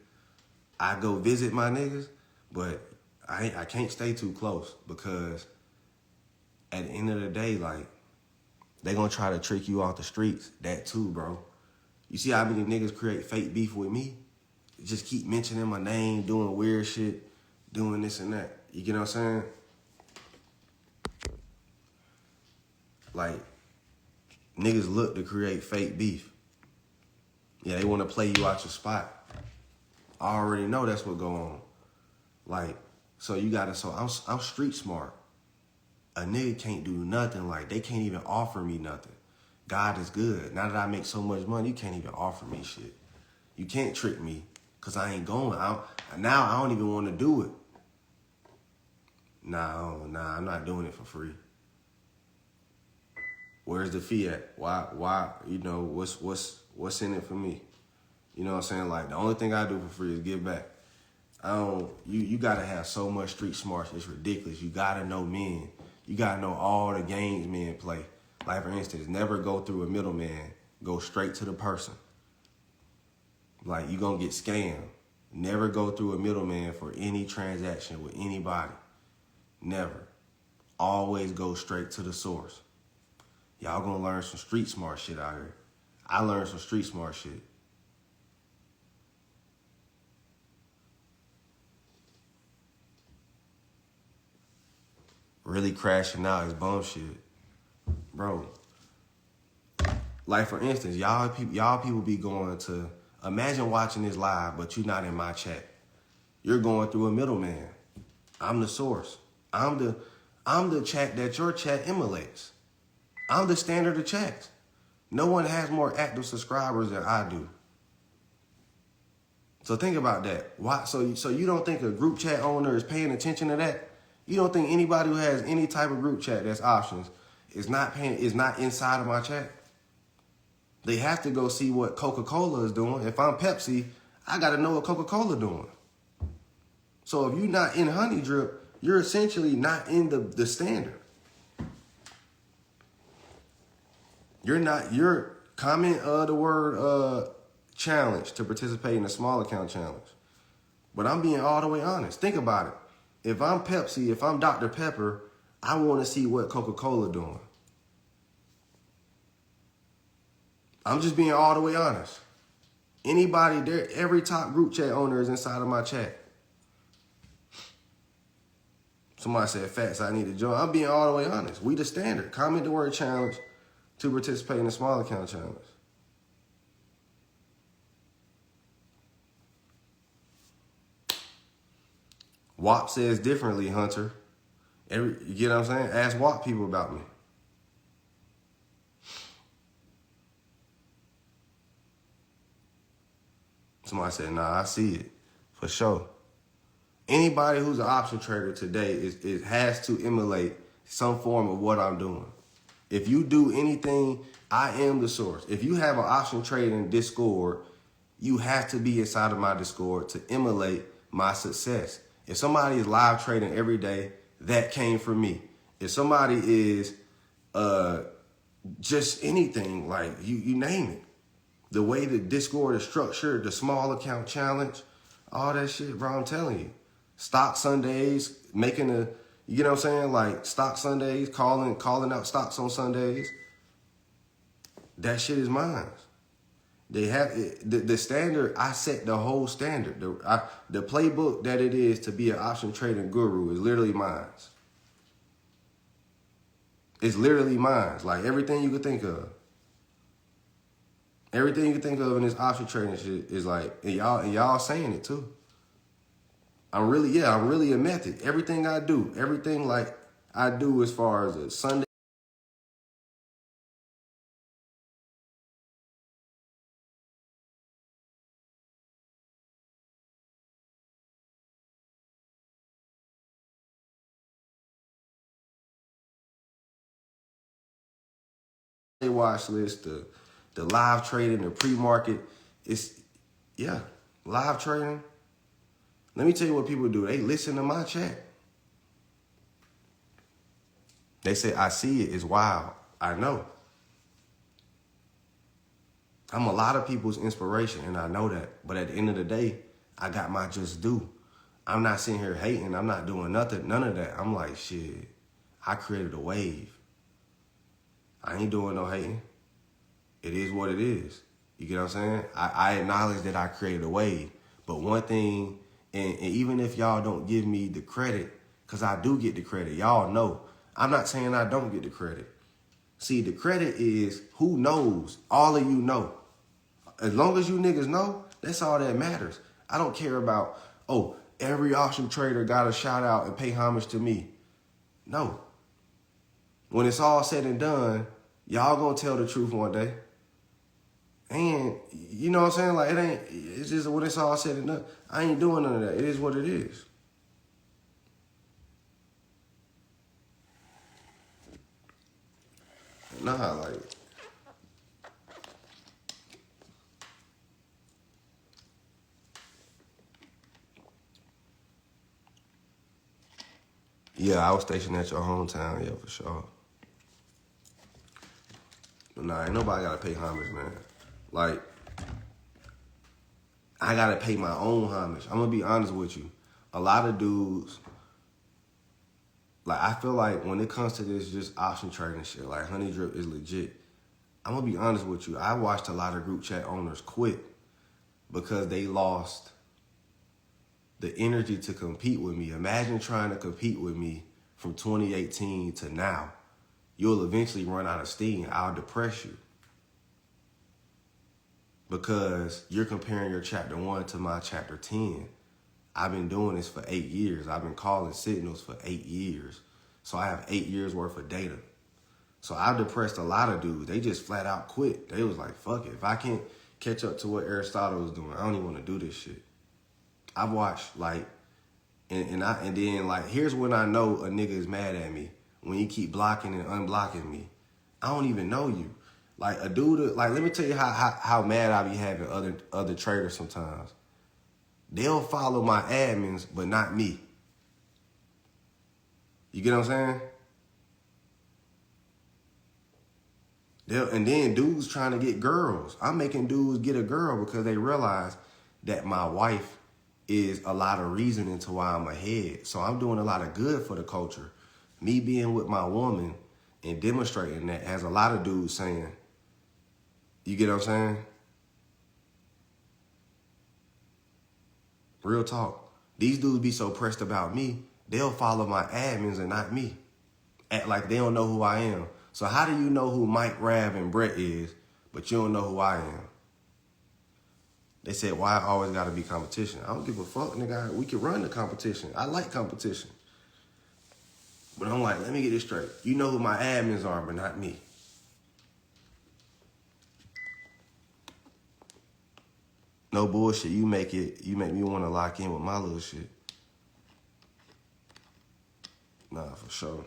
I go visit my niggas, but I can't stay too close, because at the end of the day, like, they gonna try to trick you off the streets. That too, bro. You see how many niggas create fake beef with me? Just keep mentioning my name, doing weird shit, doing this and that. You get what I'm saying? Like, niggas look to create fake beef. Yeah, they want to play you out your spot. I already know that's what go on. Like, so I'm street smart. A nigga can't do nothing. Like, they can't even offer me nothing. God is good. Now that I make so much money, you can't even offer me shit. You can't trick me, because I ain't going. Now I don't even want to do it. Nah, I'm not doing it for free. Where's the fee at? Why, you know, what's in it for me? You know what I'm saying? Like, the only thing I do for free is give back. You gotta have so much street smarts, it's ridiculous. You gotta know men. You gotta know all the games men play. Like, for instance, never go through a middleman. Go straight to the person. Like, you gonna get scammed. Never go through a middleman for any transaction with anybody. Never. Always go straight to the source. Y'all gonna learn some street smart shit out here. I learned some street smart shit. Really crashing out is bum shit. bro. Like for instance, y'all people be going to, imagine watching this live, but you're not in my chat. You're going through a middleman. I'm the source. I'm the chat that your chat emulates. I'm the standard of chats. No one has more active subscribers than I do. So think about that. Why? So you don't think a group chat owner is paying attention to that? You don't think anybody who has any type of group chat that's options is not inside of my chat? They have to go see what Coca-Cola is doing. If I'm Pepsi, I got to know what Coca-Cola doing. So if you're not in Honey Drip, you're essentially not in the standard. You're comment the word challenge to participate in the small account challenge. But I'm being all the way honest. Think about it. If I'm Pepsi, if I'm Dr. Pepper, I want to see what Coca-Cola doing. I'm just being all the way honest. Anybody there, every top group chat owner is inside of my chat. Somebody said, Fats, I need to join. I'm being all the way honest. We the standard. Comment the word challenge to participate in the small account challenge. WAP says differently, Hunter. You get what I'm saying? Ask WAP people about me. Somebody said, nah, I see it. For sure. Anybody who's an option trader today has to emulate some form of what I'm doing. If you do anything, I am the source. If you have an option trading Discord, you have to be inside of my Discord to emulate my success. If somebody is live trading every day, that came from me. If somebody is just anything, like you name it, the way the Discord is structured, the small account challenge, all that shit, bro, I'm telling you. Stock Sundays, making you know what I'm saying? Like stock Sundays, calling out stocks on Sundays. That shit is mine. They have the standard. I set the whole standard. The playbook that it is to be an option trading guru is literally mine. It's literally mine. Like everything you could think of. Everything you can think of in this option trading shit is like, and y'all saying it too. I'm really a method. Everything I do, everything like I do as far as a Sunday watch list, the live trading, the pre-market, live trading. Let me tell you what people do. They listen to my chat. They say, I see it. It's wild. I know. I'm a lot of people's inspiration, and I know that. But at the end of the day, I got my just due. I'm not sitting here hating. I'm not doing nothing, none of that. I'm like, shit, I created a wave. I ain't doing no hating. It is what it is. You get what I'm saying? I acknowledge that I created a wave. But one thing, and even if y'all don't give me the credit, because I do get the credit, y'all know. I'm not saying I don't get the credit. See, the credit is who knows. All of you know. As long as you niggas know, that's all that matters. I don't care about, oh, every option trader got a shout out and pay homage to me. No. When it's all said and done, y'all gonna tell the truth one day. And you know what I'm saying? Like it's just when it's all said and done, I ain't doing none of that. It is what it is. Nah, like yeah, I was stationed at your hometown, yeah, for sure. But nah, ain't nobody gotta pay homage, man. Like, I gotta pay my own homage. I'm gonna be honest with you. A lot of dudes, like, I feel like when it comes to this just option trading shit, like Honey Drip is legit. I'm gonna be honest with you. I watched a lot of group chat owners quit because they lost the energy to compete with me. Imagine trying to compete with me from 2018 to now. you'll eventually run out of steam. I'll depress you. Because you're comparing your chapter 1 to my chapter 10. I've been doing this for 8 years. I've been calling signals for 8 years. So I have 8 years worth of data. So I've depressed a lot of dudes. They just flat out quit. They was like, fuck it. If I can't catch up to what Aristotle was doing, I don't even want to do this shit. I've watched like, and then like, here's when I know a nigga is mad at me. When you keep blocking and unblocking me. I don't even know you. Like a dude, like let me tell you how mad I be having other traders sometimes. They'll follow my admins, but not me. You get what I'm saying? And then dudes trying to get girls. I'm making dudes get a girl because they realize that my wife is a lot of reasoning to why I'm ahead. So I'm doing a lot of good for the culture. Me being with my woman and demonstrating that has a lot of dudes saying, you get what I'm saying? Real talk. These dudes be so pressed about me, they'll follow my admins and not me. Act like they don't know who I am. So how do you know who Mike, Rav, and Brett is, but you don't know who I am? They said, why I always gotta be competition? I don't give a fuck, nigga. We can run the competition. I like competition. But I'm like, let me get this straight. You know who my admins are, but not me. No bullshit. You make me want to lock in with my little shit. Nah, for sure.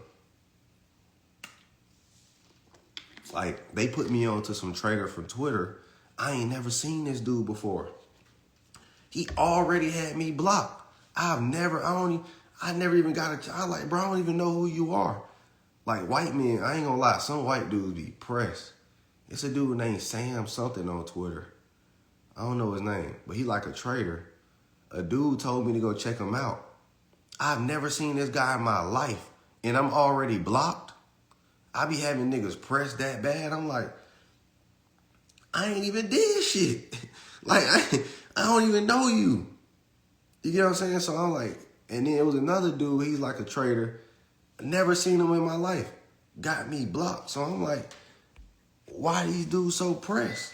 Like, they put me on to some trader from Twitter. I ain't never seen this dude before. He already had me blocked. I never even got I like, bro, I don't even know who you are. Like, white men, I ain't gonna lie, some white dudes be pressed. It's a dude named Sam something on Twitter. I don't know his name, but he like a trader. A dude told me to go check him out. I've never seen this guy in my life, and I'm already blocked. I be having niggas pressed that bad. I'm like, I ain't even did shit. Like, I don't even know you. You get what I'm saying? So I'm like, and then it was another dude, he's like a trader. Never seen him in my life. Got me blocked. So I'm like, why these dudes so pressed?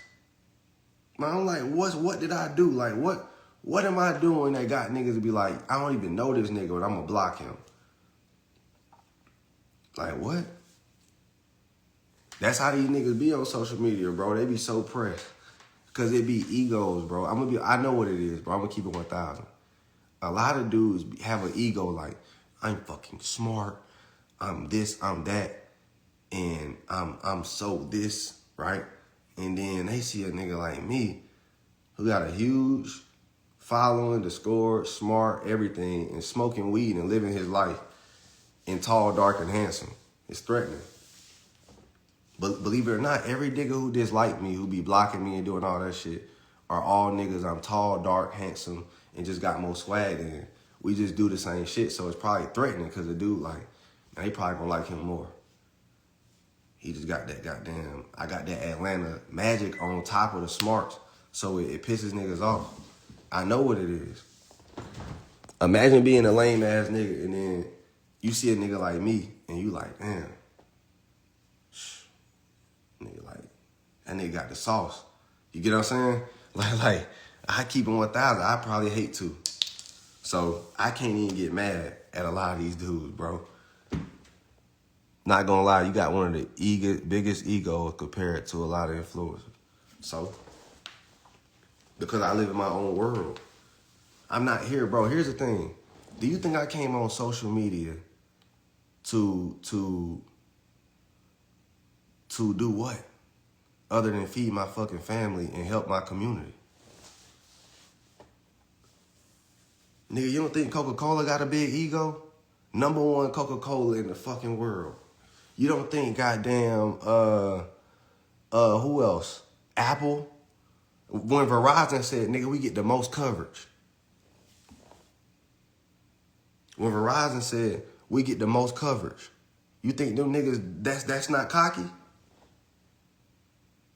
Man, I'm like, what did I do? Like, what am I doing that got niggas to be like, I don't even know this nigga, but I'm gonna block him? Like, what? That's how these niggas be on social media, bro. They be so pressed. Cause it be egos, bro. I know what it is, bro. I'm gonna keep it 1,000. A lot of dudes have an ego like, I'm fucking smart. I'm this, I'm that. And I'm so this, right? And then they see a nigga like me who got a huge following, the score, smart, everything, and smoking weed and living his life, and tall, dark, and handsome. It's threatening. But believe it or not, every nigga who dislike me, who be blocking me and doing all that shit, are all niggas I'm tall, dark, handsome, and just got more swag than. We just do the same shit, so it's probably threatening because the dude like, man, he probably gonna like him more. He just got that goddamn, I got that Atlanta magic on top of the smarts, so it pisses niggas off. I know what it is. Imagine being a lame ass nigga and then you see a nigga like me and you like, damn. Nigga like, that nigga got the sauce. You get what I'm saying? Like I keep it 1,000. I probably hate to. So I can't even get mad at a lot of these dudes, bro. Not gonna lie, you got one of the biggest egos compared to a lot of influencers. So, because I live in my own world. I'm not here, bro. Here's the thing. Do you think I came on social media to do what? Other than feed my fucking family and help my community? Nigga, you don't think Coca-Cola got a big ego? Number one Coca-Cola in the fucking world. You don't think goddamn, who else? Apple? When Verizon said, nigga, we get the most coverage. When Verizon said, we get the most coverage. You think them niggas, that's not cocky?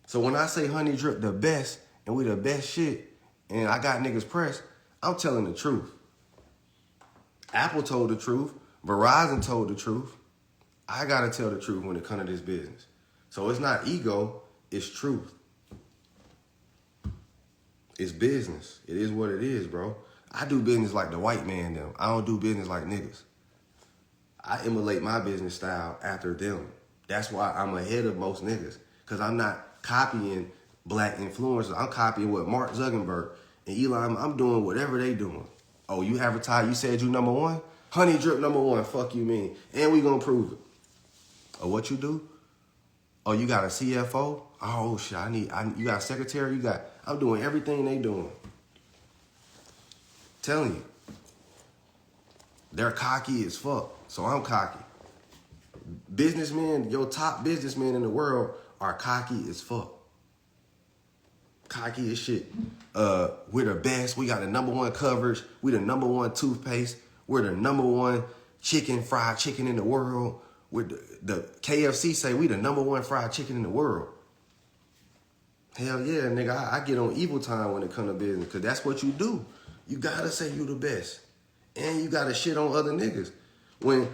So when I say Honey Drip the best, and we the best shit, and I got niggas pressed, I'm telling the truth. Apple told the truth. Verizon told the truth. I gotta tell the truth when it comes to this business. So it's not ego, it's truth. It's business. It is what it is, bro. I do business like the white man them. I don't do business like niggas. I emulate my business style after them. That's why I'm ahead of most niggas. Because I'm not copying black influencers. I'm copying what Mark Zuckerberg and Elon, I'm doing whatever they doing. Oh, you advertise, you said you number one? Honey Drip number one, fuck you mean. And we gonna prove it. Or what you do? Oh, you got a CFO? Oh shit, you got a secretary? I'm doing everything they doing. Telling you. They're cocky as fuck, so I'm cocky. Businessmen, your top businessmen in the world are cocky as fuck. Cocky as shit. We're the best. We got the number one coverage. We the number one toothpaste. We're the number one fried chicken in the world. The KFC say we the number one fried chicken in the world. Hell yeah, nigga. I get on evil time when it come to business, because that's what you do. You gotta say you the best. And you gotta shit on other niggas. When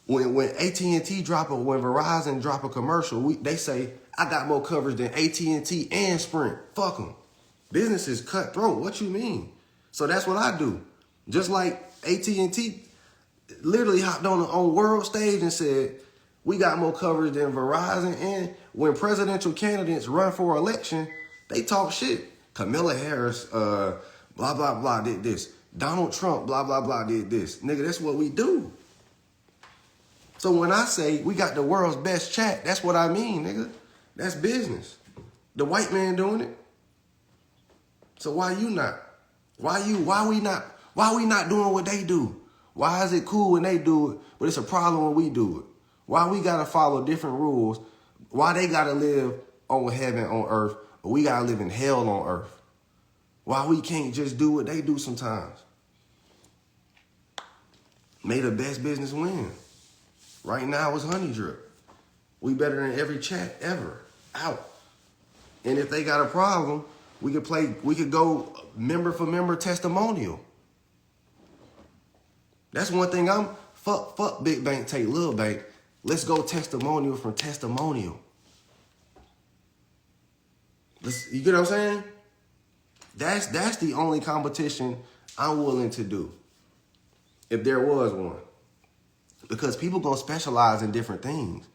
AT&T drop when Verizon drop a commercial, they say, I got more coverage than AT&T and Sprint. Fuck them. Business is cutthroat. What you mean? So that's what I do. Just like AT&T literally hopped on world stage and said, we got more coverage than Verizon. And when presidential candidates run for election, they talk shit. Kamala Harris, blah, blah, blah, did this. Donald Trump, blah, blah, blah, did this. Nigga, that's what we do. So when I say we got the world's best chat, that's what I mean, nigga. That's business. The white man doing it. So why you not? Why we not doing what they do? Why is it cool when they do it, but it's a problem when we do it? Why we gotta follow different rules? Why they gotta live on heaven on earth, but we gotta live in hell on earth? Why we can't just do what they do sometimes? May the best business win. Right now it's Honey Drip. We better than every chat ever. Out. And if they got a problem, we could go member for member testimonial. That's one thing fuck big bank, take little bank. Let's go testimonial from testimonial. You get what I'm saying? That's the only competition I'm willing to do. If there was one. Because people gonna specialize in different things.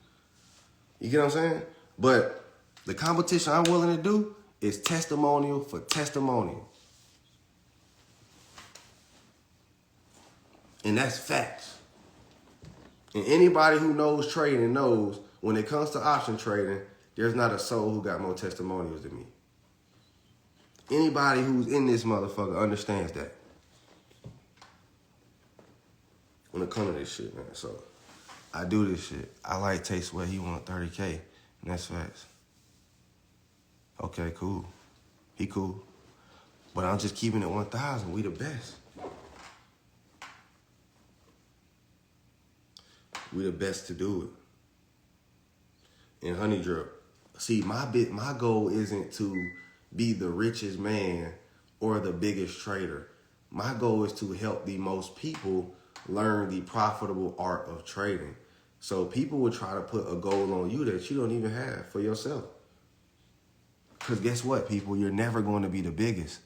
You get what I'm saying? But the competition I'm willing to do is testimonial for testimonial. And that's facts. And anybody who knows trading knows when it comes to option trading, there's not a soul who got more testimonials than me. Anybody who's in this motherfucker understands that. When it comes to this shit, man. So I do this shit. I like Tay Sweat. He want 30K. And that's facts. Okay, cool. He cool. But I'm just keeping it 1,000. We the best. We the best to do it. And Honey Drip. See, my goal isn't to be the richest man or the biggest trader. My goal is to help the most people learn the profitable art of trading. So people will try to put a goal on you that you don't even have for yourself. Because guess what, people? You're never going to be the biggest.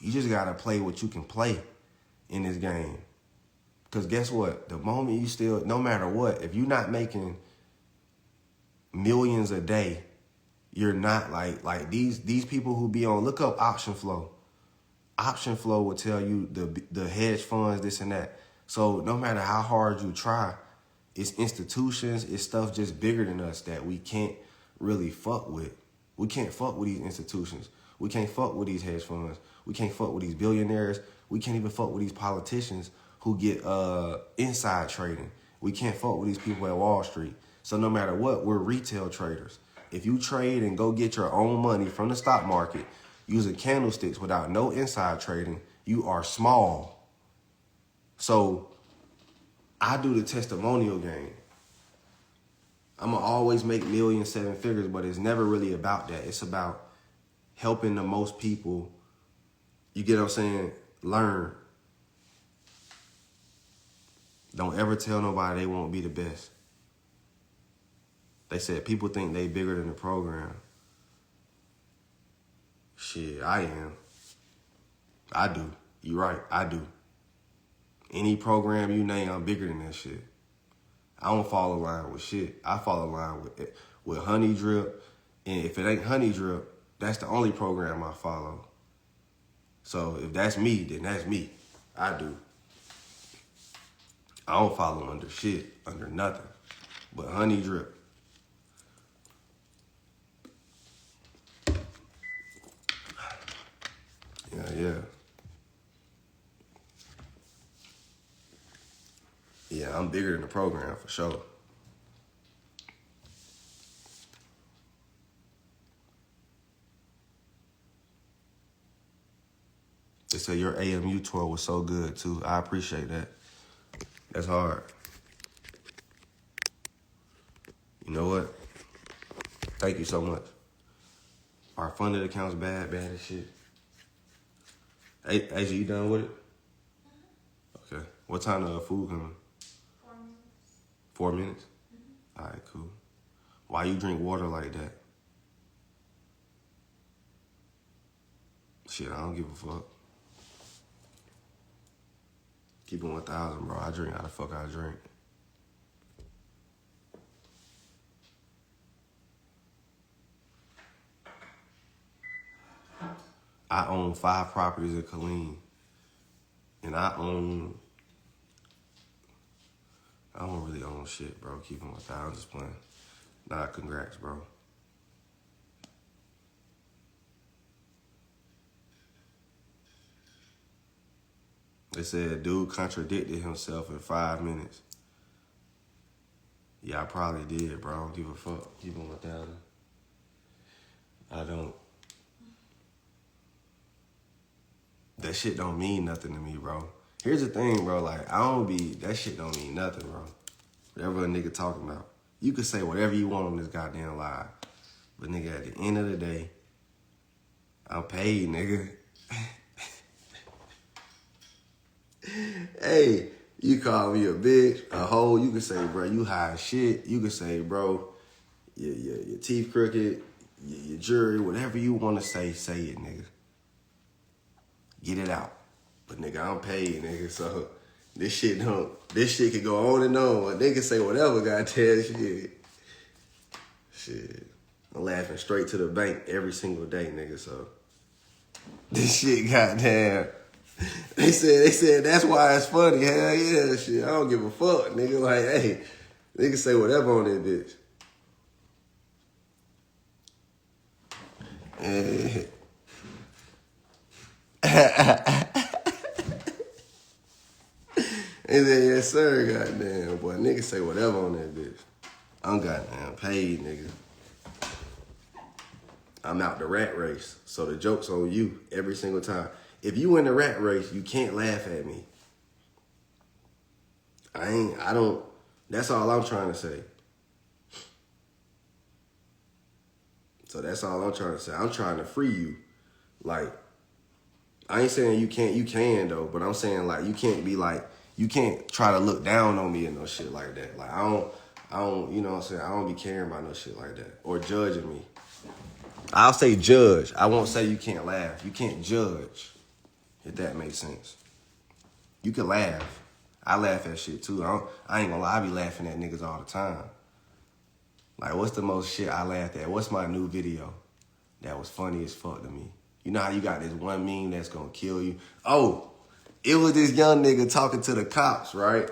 You just got to play what you can play in this game. Because guess what? The moment you still, no matter what, if you're not making millions a day, you're not like these people who be on, look up Option Flow. Option Flow will tell you the hedge funds, this and that. So no matter how hard you try, it's institutions, it's stuff just bigger than us that we can't really fuck with. We can't fuck with these institutions. We can't fuck with these hedge funds. We can't fuck with these billionaires. We can't even fuck with these politicians who get inside trading. We can't fuck with these people at Wall Street. So no matter what, we're retail traders. If you trade and go get your own money from the stock market using candlesticks without no inside trading, you are small. So I do the testimonial game. I'm going to always make millions, 7 figures, but it's never really about that. It's about helping the most people, you get what I'm saying, learn. Don't ever tell nobody they won't be the best. They said people think they bigger than the program. Shit, I am. I do. You right, I do. Any program you name, I'm bigger than that shit. I don't fall in line with shit. I fall in line with Honey Drip. And if it ain't Honey Drip, that's the only program I follow. So if that's me, then that's me. I do. I don't follow under shit, under nothing. But Honey Drip. Yeah. Yeah, I'm bigger than the program for sure. They said your AMU tour was so good too. I appreciate that. That's hard. You know what? Thank you so much. Our funded account's bad as shit. Hey, AJ, you done with it? Okay. What time the food coming? 4 minutes. 4 minutes? All right, cool. Why you drink water like that? Shit, I don't give a fuck. Keep it 1,000, bro. I drink how the fuck I drink. I own 5 properties in Killeen. And I don't really own shit, bro. Keep it 1,000, just playing. Nah, congrats, bro. They said dude contradicted himself in 5 minutes. Yeah, I probably did, bro. I don't give a fuck. Keep it 1,000. I don't. That shit don't mean nothing to me, bro. Here's the thing, bro. Like, that shit don't mean nothing, bro. Whatever a nigga talking about. You can say whatever you want on this goddamn live. But, nigga, at the end of the day, I'm paid, nigga. Hey, you call me a bitch, a hoe. You can say, bro, you high as shit. You can say, bro, your teeth crooked, your jury, whatever you want to say it, nigga. Get it out. But, nigga, I'm paid, nigga, so this shit can go on and on. They can say whatever, goddamn shit. Shit. I'm laughing straight to the bank every single day, nigga, so. This shit, goddamn. They said that's why it's funny. Hell yeah, shit. I don't give a fuck, nigga. Like, hey, they can say whatever on that bitch. Yeah. They said, yes, sir, goddamn. Boy, nigga say whatever on that bitch. I'm goddamn paid, nigga. I'm out the rat race, so the joke's on you every single time. If you in the rat race, you can't laugh at me. That's all I'm trying to say. So that's all I'm trying to say. I'm trying to free you. Like, I ain't saying you can though, but I'm saying like you can't try to look down on me and no shit like that. Like I don't, you know what I'm saying? I don't be caring about no shit like that. Or judging me. I'll say judge. I won't say you can't laugh. You can't judge. If that makes sense. You can laugh. I laugh at shit too. I ain't gonna lie, I be laughing at niggas all the time. Like, what's the most shit I laughed at? What's my new video that was funny as fuck to me? You know how you got this one meme that's gonna kill you? Oh, it was this young nigga talking to the cops, right?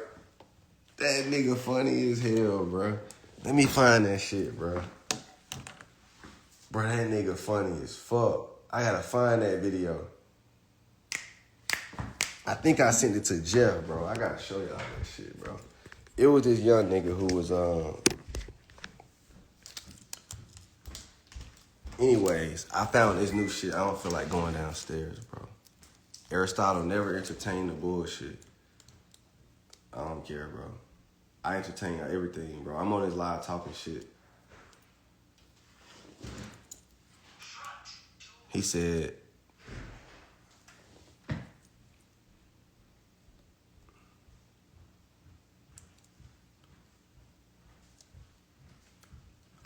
That nigga funny as hell, bro. Let me find that shit, bro. Bro, that nigga funny as fuck. I gotta find that video. I think I sent it to Jeff, bro. I gotta show y'all that shit, bro. It was this young nigga who was, anyways, I found this new shit. I don't feel like going downstairs, bro. Aristotle never entertained the bullshit. I don't care, bro. I entertain everything, bro. I'm on this live talking shit. He said,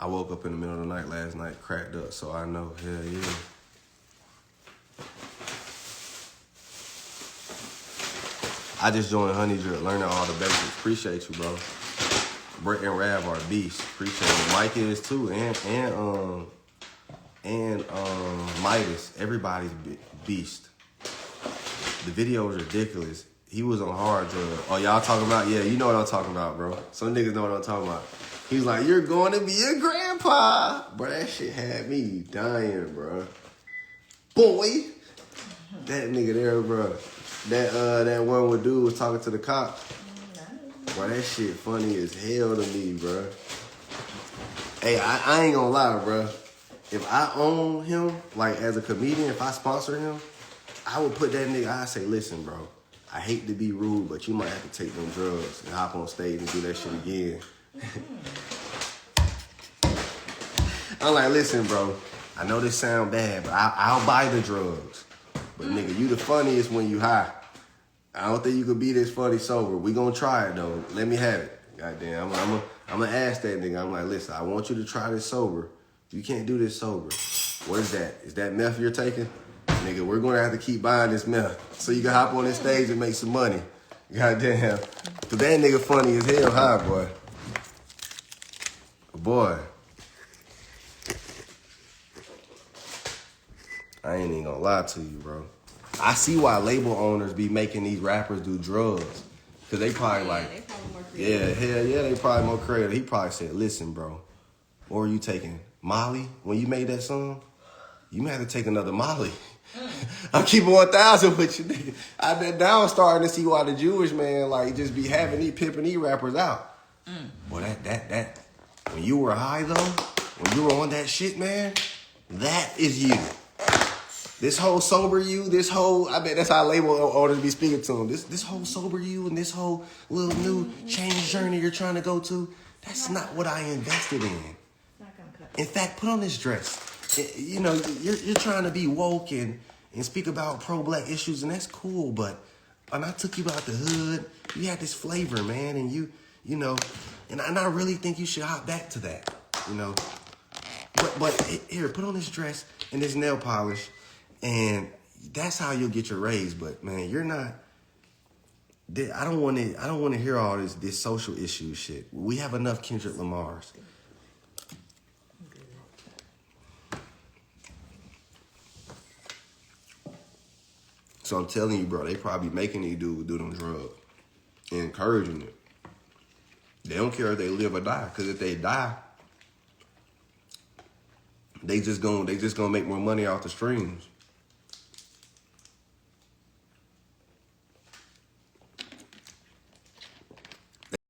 I woke up in the middle of the night last night, cracked up, so I know, hell yeah. I just joined Honey Drip, learning all the basics. Appreciate you, bro. Brett and Rav are beasts. Appreciate it. Mike is too, and Midas. Everybody's beast. The video was ridiculous. He was on hard drugs. Oh, y'all talking about? Yeah, you know what I'm talking about, bro. Some niggas know what I'm talking about. He was like, "You're going to be a grandpa." Bro, that shit had me dying, bro. Boy. That nigga there, bro. That one with dude was talking to the cop. Bro, that shit funny as hell to me, bro. Hey, I ain't gonna lie, bro. If I own him, like as a comedian, if I sponsor him, I would put that nigga, I'd say, listen, bro, I hate to be rude, but you might have to take them drugs and hop on stage and do that shit again. I'm like, listen, bro, I know this sound bad, but I'll buy the drugs. But nigga, you the funniest when you high. I don't think you could be this funny sober. We gonna try it though. Let me have it. Goddamn, I'm gonna ask that nigga. I'm like, listen, I want you to try this sober. You can't do this sober. What is that? Is that meth you're taking? Nigga, we're gonna have to keep buying this meth so you can hop on this stage and make some money. Goddamn. Cause that nigga funny as hell high, boy. Boy. I ain't even gonna lie to you, bro. I see why label owners be making these rappers do drugs. Cause they probably they probably more creative. Yeah, hell yeah, they probably more creative. He probably said, listen, bro, or are you taking Molly when you made that song? You may have to take another Molly. I'm keeping 1,000 with you, nigga. I bet now I'm starting to see why the Jewish man like just be having these pimping these rappers out. Well, that when you were high though, when you were on that shit, man, that is you. This whole sober you, I bet that's how label owners be speaking to them. This whole sober you and this whole little new change journey you're trying to go to, that's not what I invested in. Not gonna cut. In fact, put on this dress. You know, you're trying to be woke and speak about pro-black issues, and that's cool, but when I took you out the hood, you had this flavor, man, and you know, and I really think you should hop back to that, you know. But here, put on this dress and this nail polish, and that's how you'll get your raise. But man, you're not. I don't want to hear all this social issue shit. We have enough Kendrick Lamars. So I'm telling you, bro, they probably making these dudes do them drugs and encouraging it. They don't care if they live or die, because if they die, they just gonna make more money off the streams.